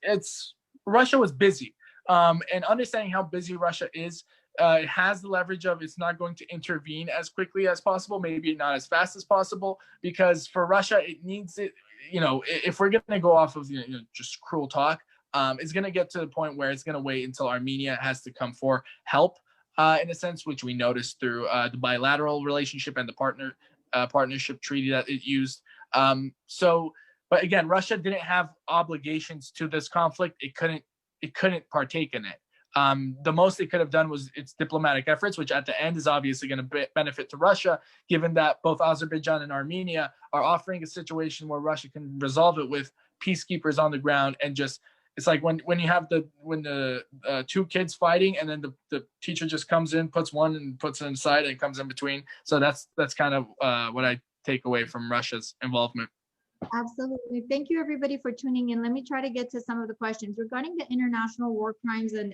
Russia was busy. And understanding how busy Russia is, it has the leverage of it's not going to intervene as quickly as possible, maybe not as fast as possible, because for Russia, it needs it. If we're going to go off of just cruel talk, it's going to get to the point where it's going to wait until Armenia has to come for help, in a sense, which we noticed through the bilateral relationship and the partnership treaty that it used. But again, Russia didn't have obligations to this conflict. It couldn't partake in it. The most it could have done was its diplomatic efforts, which at the end is obviously going to benefit to Russia, given that both Azerbaijan and Armenia are offering a situation where Russia can resolve it with peacekeepers on the ground. And just, it's like when you have the two kids fighting, and then the teacher just comes in, puts one and puts it inside, and comes in between. So that's kind of what I take away from Russia's involvement. Absolutely. Thank you, everybody, for tuning in. Let me try to get to some of the questions regarding the international war crimes and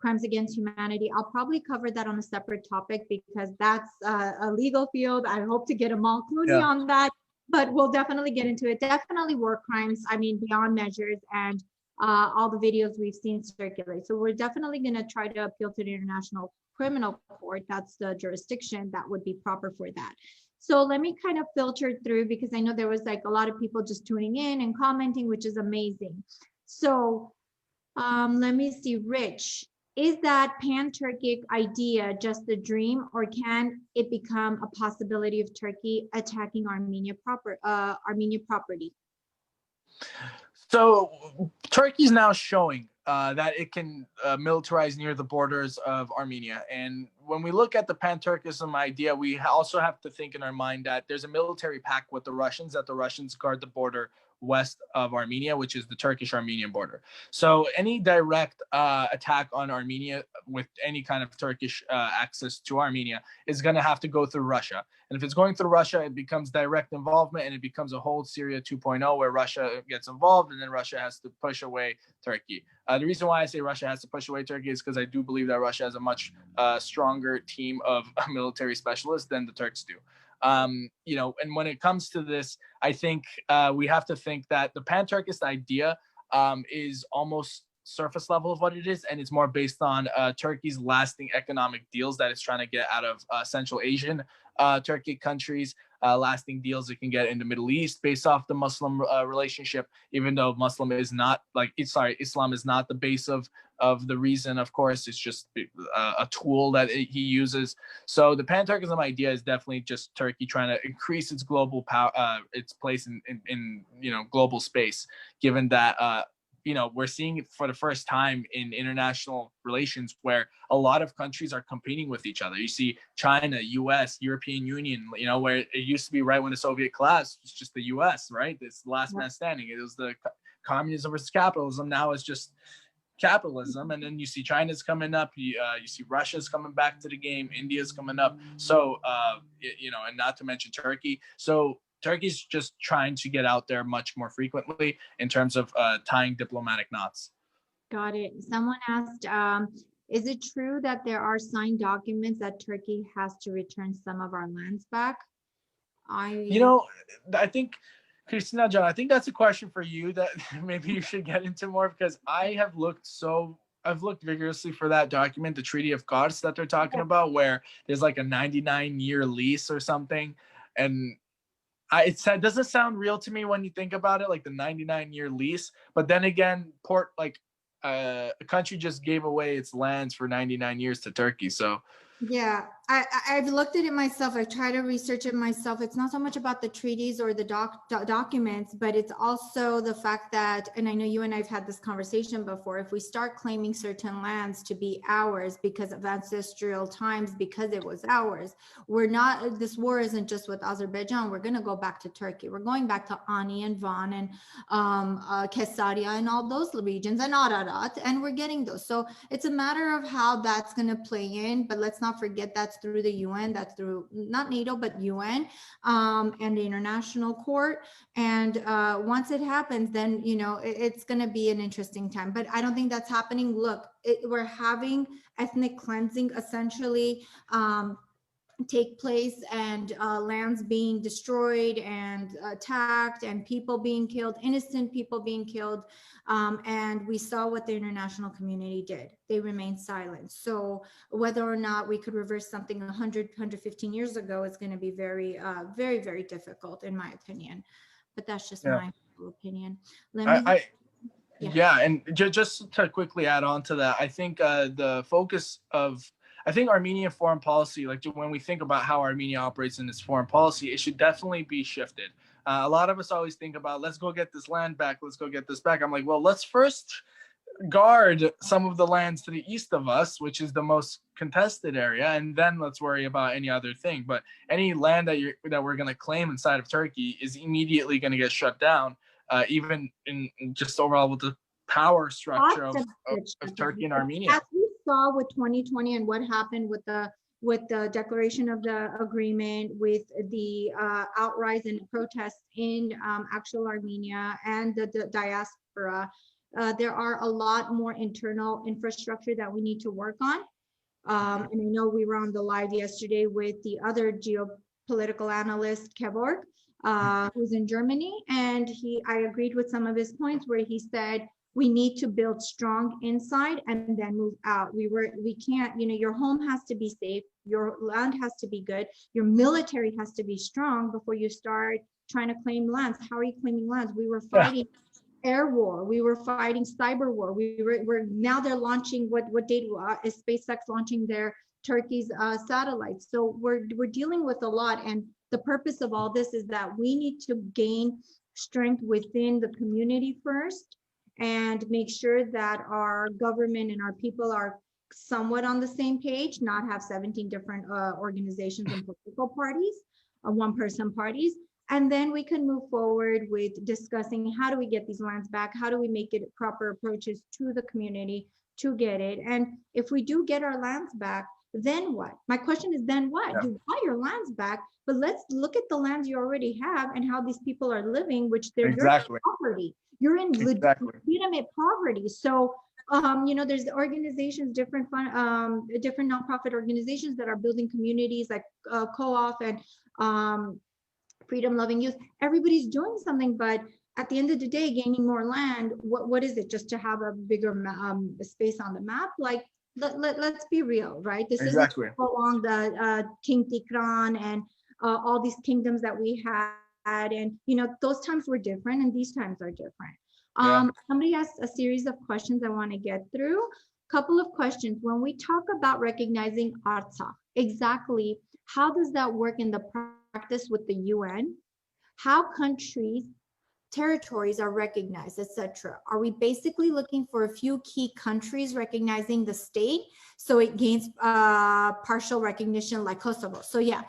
crimes against humanity. I'll probably cover that on a separate topic because that's a legal field. I hope to get Amal Clooney on that, but we'll definitely get into it. Definitely war crimes. I mean, beyond measures, and all the videos we've seen circulate. So we're definitely going to try to appeal to the International Criminal Court. That's the jurisdiction that would be proper for that. So let me kind of filter through, because I know there was like a lot of people just tuning in and commenting, which is amazing. So let me see, Rich, is that pan-Turkic idea just a dream, or can it become a possibility of Turkey attacking Armenia property? So Turkey's now showing that it can militarize near the borders of Armenia. And when we look at the pan-Turkism idea, we also have to think in our mind that there's a military pact with the Russians, that the Russians guard the border west of Armenia, which is the Turkish-Armenian border. So any direct attack on Armenia with any kind of Turkish access to Armenia is going to have to go through Russia. And if it's going through Russia, it becomes direct involvement, and it becomes a whole Syria 2.0, where Russia gets involved, and then Russia has to push away Turkey. The reason why I say Russia has to push away Turkey is because I do believe that Russia has a much stronger team of military specialists than the Turks do. And when it comes to this, I think we have to think that the pan-Turkist idea is almost surface level of what it is, and it's more based on Turkey's lasting economic deals that it's trying to get out of Central Asian Turkic countries, lasting deals it can get in the Middle East based off the Muslim relationship, even though Islam is not the base of the reason. Of course, it's just a tool that he uses. So the pan-Turkism idea is definitely just Turkey trying to increase its global power, its place in global space, given that we're seeing it for the first time in international relations where a lot of countries are competing with each other. You see China, US, European Union, where it used to be right when the Soviet collapsed, it's just the US, right? It's the last man standing. It was the communism versus capitalism. Now it's just capitalism. And then you see China's coming up. You see Russia's coming back to the game. India's coming up. So, and not to mention Turkey. So Turkey's just trying to get out there much more frequently in terms of tying diplomatic knots. Got it. Someone asked, is it true that there are signed documents that Turkey has to return some of our lands back? I think, Christina John, I think that's a question for you that maybe you should get into more, because I've looked vigorously for that document, the Treaty of Kars that they're talking about, where there's like a 99-year lease or something. And it doesn't sound real to me when you think about it, like the 99-year lease. But then again, a country just gave away its lands for 99 years to Turkey. So yeah, I've looked at it myself. I've tried to research it myself. It's not so much about the treaties or the documents, but it's also the fact that, and I know you and I've had this conversation before, if we start claiming certain lands to be ours because of ancestral times, because it was ours, this war isn't just with Azerbaijan. We're going to go back to Turkey. We're going back to Ani and Van and Kesaria and all those regions and Ararat, and we're getting those. So it's a matter of how that's going to play in, but let's not forget that's through the UN, that's through not NATO, but UN and the International Court. And once it happens, then, it's going to be an interesting time. But I don't think that's happening. Look, we're having ethnic cleansing essentially take place, and lands being destroyed and attacked, and people being killed, innocent people being killed. And we saw what the international community did. They remained silent. So whether or not we could reverse something 100, 115 years ago is going to be very, very, very difficult, in my opinion. But that's just my opinion. And just to quickly add on to that, I think the focus of Armenian foreign policy, like when we think about how Armenia operates in its foreign policy, it should definitely be shifted. A lot of us always think about, let's go get this land back, let's go get this back. I'm like, well, let's first guard some of the lands to the east of us, which is the most contested area, and then let's worry about any other thing. But any land that we're going to claim inside of Turkey is immediately going to get shut down, even in just overall with the power structure of Turkey and Armenia. As we saw with 2020 and what happened with the declaration of the agreement, with the outrise and protests in actual Armenia and the diaspora, there are a lot more internal infrastructure that we need to work on. And I know we were on the live yesterday with the other geopolitical analyst, Kevork, who's in Germany. And I agreed with some of his points where he said, we need to build strong inside and then move out. We can't, your home has to be safe. Your land has to be good. Your military has to be strong before you start trying to claim lands. How are you claiming lands? We were fighting air war. We were fighting cyber war. Now they're launching, what date is SpaceX launching their Turkey's satellites. So we're dealing with a lot. And the purpose of all this is that we need to gain strength within the community first, and make sure that our government and our people are somewhat on the same page, not have 17 different organizations and political parties, one-person parties. And then we can move forward with discussing, how do we get these lands back? How do we make it proper approaches to the community to get it? And if we do get our lands back, then what? My question is, then what? You buy your lands back, but let's look at the lands you already have and how these people are living, which they're your property. You're in legitimate poverty. So, there's organizations, different nonprofit organizations that are building communities like Co-op and Freedom Loving Youth. Everybody's doing something, but at the end of the day, gaining more land, what is it? Just to have a bigger space on the map? Like, let's be real, right? This isn't Exactly. along the King Tikran and all these kingdoms that we had. And, you know, those times were different and these times are different. Yeah. Somebody asked a series of questions I want to get through. Couple of questions. When we talk about recognizing Artsakh, exactly how does that work in the practice with the UN? How countries, territories are recognized, etc. Are we basically looking for a few key countries recognizing the state so it gains partial recognition like Kosovo? So yeah,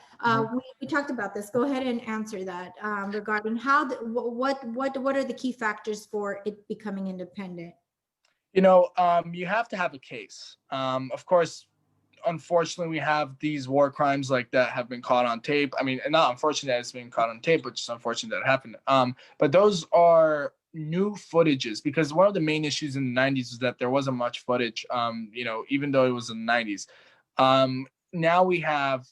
we talked about this. Go ahead and answer that regarding how what are the key factors for it becoming independent? You know, you have to have a case. Of course, unfortunately, we have these war crimes like that have been caught on tape. I mean, not unfortunate that it's been caught on tape, but just unfortunate that it happened. But those are new footages because one of the main issues in the 90s was that there wasn't much footage, you know, even though it was in the 90s. Now we have,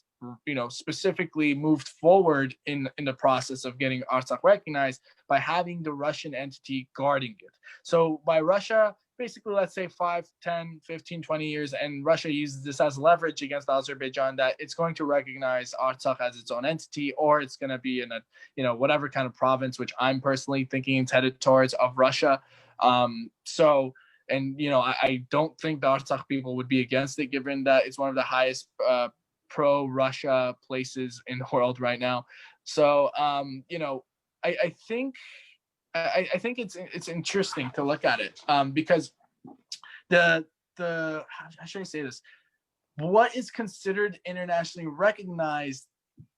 you know, specifically moved forward in the process of getting Artsakh recognized by having the Russian entity guarding it. So by Russia, basically, let's say 5, 10, 15, 20 years, and Russia uses this as leverage against Azerbaijan that it's going to recognize Artsakh as its own entity, or it's going to be in a, you know, whatever kind of province, which I'm personally thinking it's headed towards, of Russia. And, you know, I don't think the Artsakh people would be against it, given that it's one of the highest pro-Russia places in the world right now. So, you know, I think it's interesting to look at it because the how should I say this? What is considered internationally recognized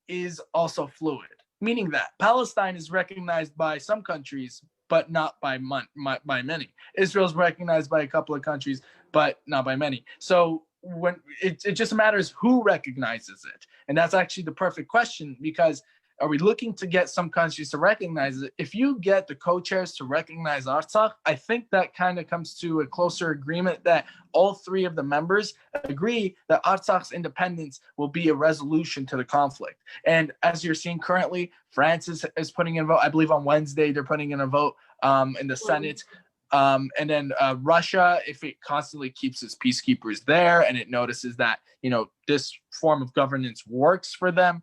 is also fluid, meaning that Palestine is recognized by some countries, but not by many. Israel is recognized by a couple of countries, but not by many. So when it just matters who recognizes it, and that's actually the perfect question because. Are we looking to get some countries to recognize it? If you get the co-chairs to recognize Artsakh, I think that kind of comes to a closer agreement that all three of the members agree that Artsakh's independence will be a resolution to the conflict. And as you're seeing currently, France is putting in a vote. I believe on Wednesday they're putting in a vote in the Senate. And then Russia, if it constantly keeps its peacekeepers there and it notices that, you know, this form of governance works for them,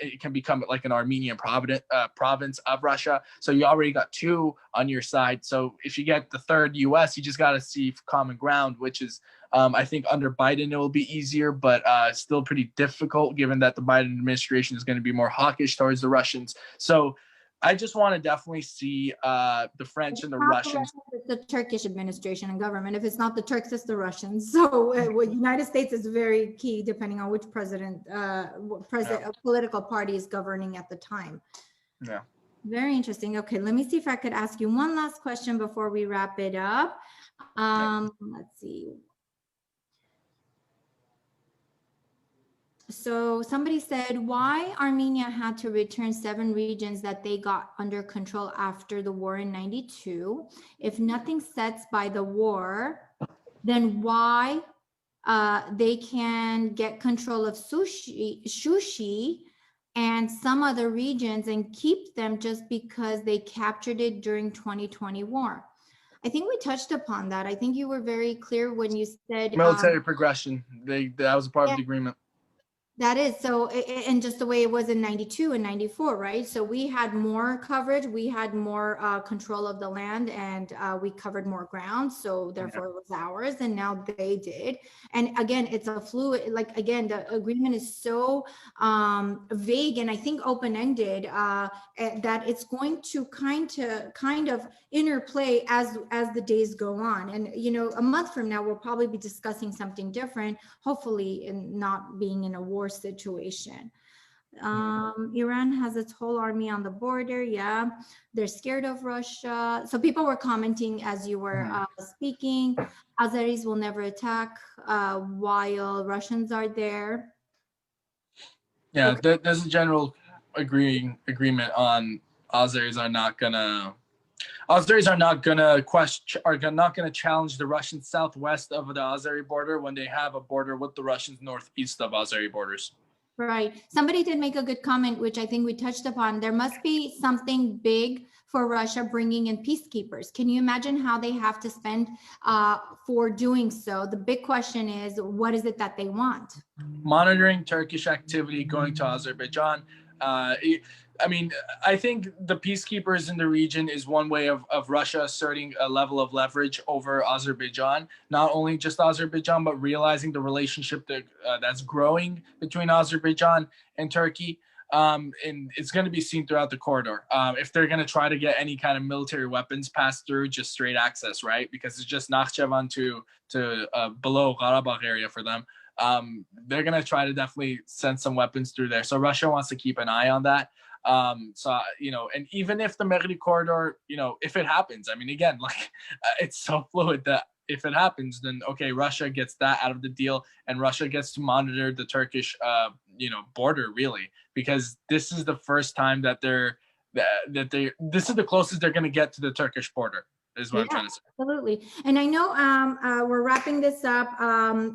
it can become like an Armenian province of Russia. So you already got two on your side. So if you get the third US, you just got to see common ground, which is, I think under Biden, it will be easier, but still pretty difficult given that the Biden administration is going to be more hawkish towards the Russians. So I just want to definitely see the French and the Russians. It's the Turkish administration and government. If it's not the Turks, it's the Russians. So United States is very key depending on which political party is governing at the time. Yeah. Very interesting. Okay, let me see if I could ask you one last question before we wrap it up. Let's see. So somebody said, why Armenia had to return 7 regions that they got under control after the war in 92. If nothing sets by the war, then why they can get control of Shushi and some other regions and keep them just because they captured it during 2020 war. I think we touched upon that. I think you were very clear when you said military progression. That was a part of the agreement. That is so, and just the way it was in 92 and 94, right? So we had more coverage, we had more control of the land, and we covered more ground. So therefore it was ours, and now they did. And again, it's a fluid, like again, the agreement is so vague and I think open-ended that it's going to kind of interplay as the days go on. And you know, a month from now, we'll probably be discussing something different, hopefully, and not being in a war situation. Iran has its whole army on the border. Yeah, they're scared of Russia. So people were commenting as you were speaking. Azeris will never attack while Russians are there. Yeah, okay. There's a general agreement on Azeris are not gonna challenge the Russian southwest of the Azeri border when they have a border with the Russians northeast of Azeri borders. Right. Somebody did make a good comment, which I think we touched upon. There must be something big for Russia bringing in peacekeepers. Can you imagine how they have to spend for doing so? The big question is, what is it that they want? Monitoring Turkish activity going to Azerbaijan. I mean, I think the peacekeepers in the region is one way of Russia asserting a level of leverage over Azerbaijan. Not only just Azerbaijan, but realizing the relationship that's growing between Azerbaijan and Turkey. And it's going to be seen throughout the corridor. If they're going to try to get any kind of military weapons passed through, just straight access, right? Because it's just Nakhchivan to below Karabakh area for them. They're going to try to definitely send some weapons through there. So Russia wants to keep an eye on that. So, you know, and even if the Megri corridor, you know, if it happens, I mean, again, like it's so fluid that if it happens, then okay, Russia gets that out of the deal, and Russia gets to monitor the Turkish, you know, border really, because this is the first time that this is the closest they're going to get to the Turkish border. Is what I'm trying to say. Absolutely. And I know we're wrapping this up.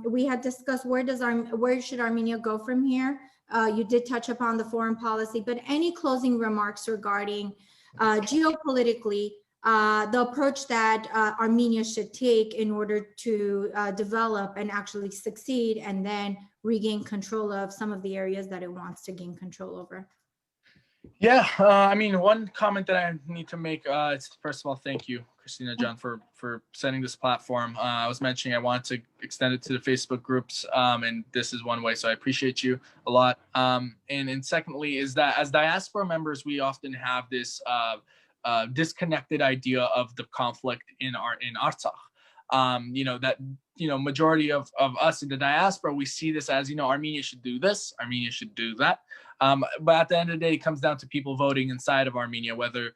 We had discussed where should Armenia go from here? You did touch upon the foreign policy, but any closing remarks regarding geopolitically, the approach that Armenia should take in order to develop and actually succeed and then regain control of some of the areas that it wants to gain control over? Yeah, I mean, one comment that I need to make is, first of all, thank you, Christina John, for sending this platform. I was mentioning I wanted to extend it to the Facebook groups, and this is one way, so I appreciate you a lot. And secondly is that as diaspora members, we often have this disconnected idea of the conflict in Artsakh. You know, that, you know, majority of us in the diaspora, we see this as, you know, Armenia should do this, Armenia should do that. But at the end of the day, it comes down to people voting inside of Armenia, whether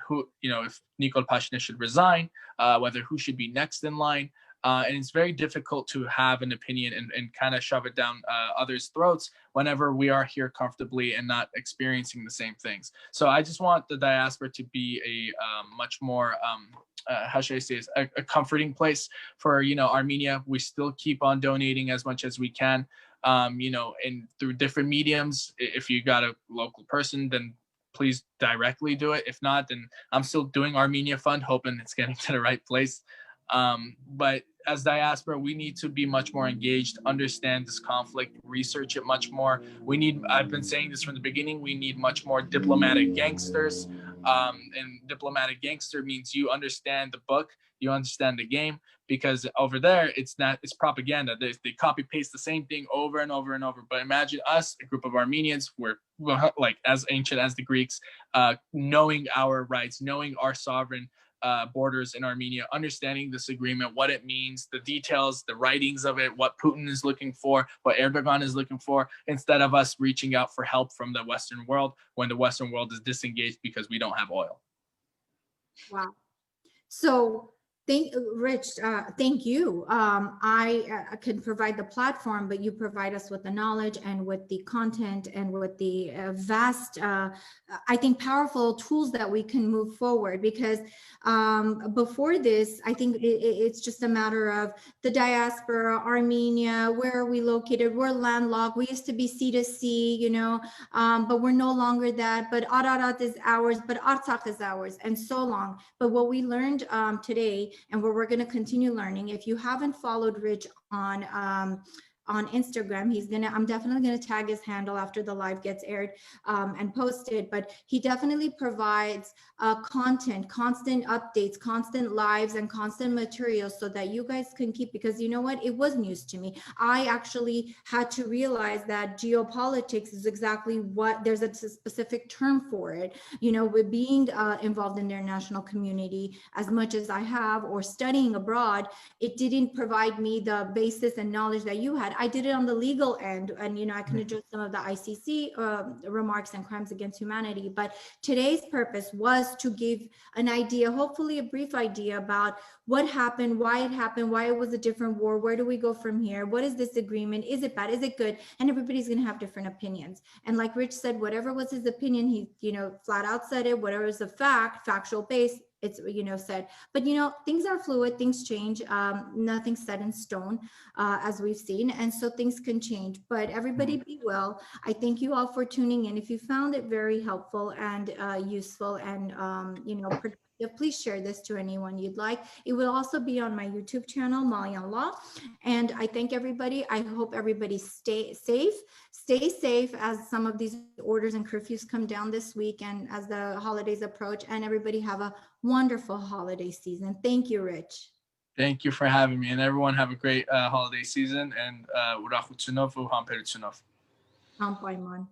who, you know, if Nikol Pashinyan should resign, whether who should be next in line. And it's very difficult to have an opinion and kind of shove it down others' throats whenever we are here comfortably and not experiencing the same things. So I just want the diaspora to be a much more, how should I say this, a comforting place for, you know, Armenia. We still keep on donating as much as we can, you know, and through different mediums. If you got a local person, then please directly do it. If not, then I'm still doing Armenia Fund, hoping it's getting to the right place. But as diaspora, we need to be much more engaged, understand this conflict, research it much more. I've been saying this from the beginning, we need much more diplomatic gangsters. And diplomatic gangster means you understand the book, you understand the game, because over there, it's propaganda. They copy paste the same thing over and over and over. But imagine us, a group of Armenians, we're like as ancient as the Greeks, knowing our rights, knowing our sovereign borders in Armenia, understanding this agreement, what it means, the details, the writings of it, what Putin is looking for, what Erdogan is looking for, instead of us reaching out for help from the Western world when the Western world is disengaged because we don't have oil. Wow. So Rich, thank you. I can provide the platform, but you provide us with the knowledge and with the content and with the vast, I think, powerful tools that we can move forward. Because before this, I think it's just a matter of the diaspora, Armenia, where are we located? We're landlocked. We used to be sea to sea, you know, but we're no longer that. But Ararat is ours, but Artsakh is ours, and so long. But what we learned today, and where we're going to continue learning. If you haven't followed Rich on Instagram, I'm definitely going to tag his handle after the live gets aired and posted, but he definitely provides content, constant updates, constant lives, and constant materials so that you guys can keep, because you know what, it was news to me. I actually had to realize that geopolitics is exactly what, there's a specific term for it. You know, with being involved in the international community as much as I have, or studying abroad, it didn't provide me the basis and knowledge that you had. I did it on the legal end, and you know, I can address some of the ICC remarks and crimes against humanity. But today's purpose was to give an idea, hopefully a brief idea, about what happened, why it was a different war, where do we go from here, what is this agreement, is it bad, is it good? And everybody's going to have different opinions. And like Rich said, whatever was his opinion, he, you know, flat out said it. Whatever is a factual base, it's said. But things are fluid, things change. Nothing's set in stone, as we've seen, and so things can change. But everybody be well. I thank you all for tuning in. If you found it very helpful and useful and productive, please share this to anyone you'd like. It will also be on my YouTube channel, Malayan Law. And I thank everybody. I hope everybody stay safe as some of these orders and curfews come down this week and as the holidays approach, and everybody have a wonderful holiday season. Thank you, Rich. Thank you for having me, and everyone have a great holiday season, and ura khutsunov u hamperitsunov. Hampayman.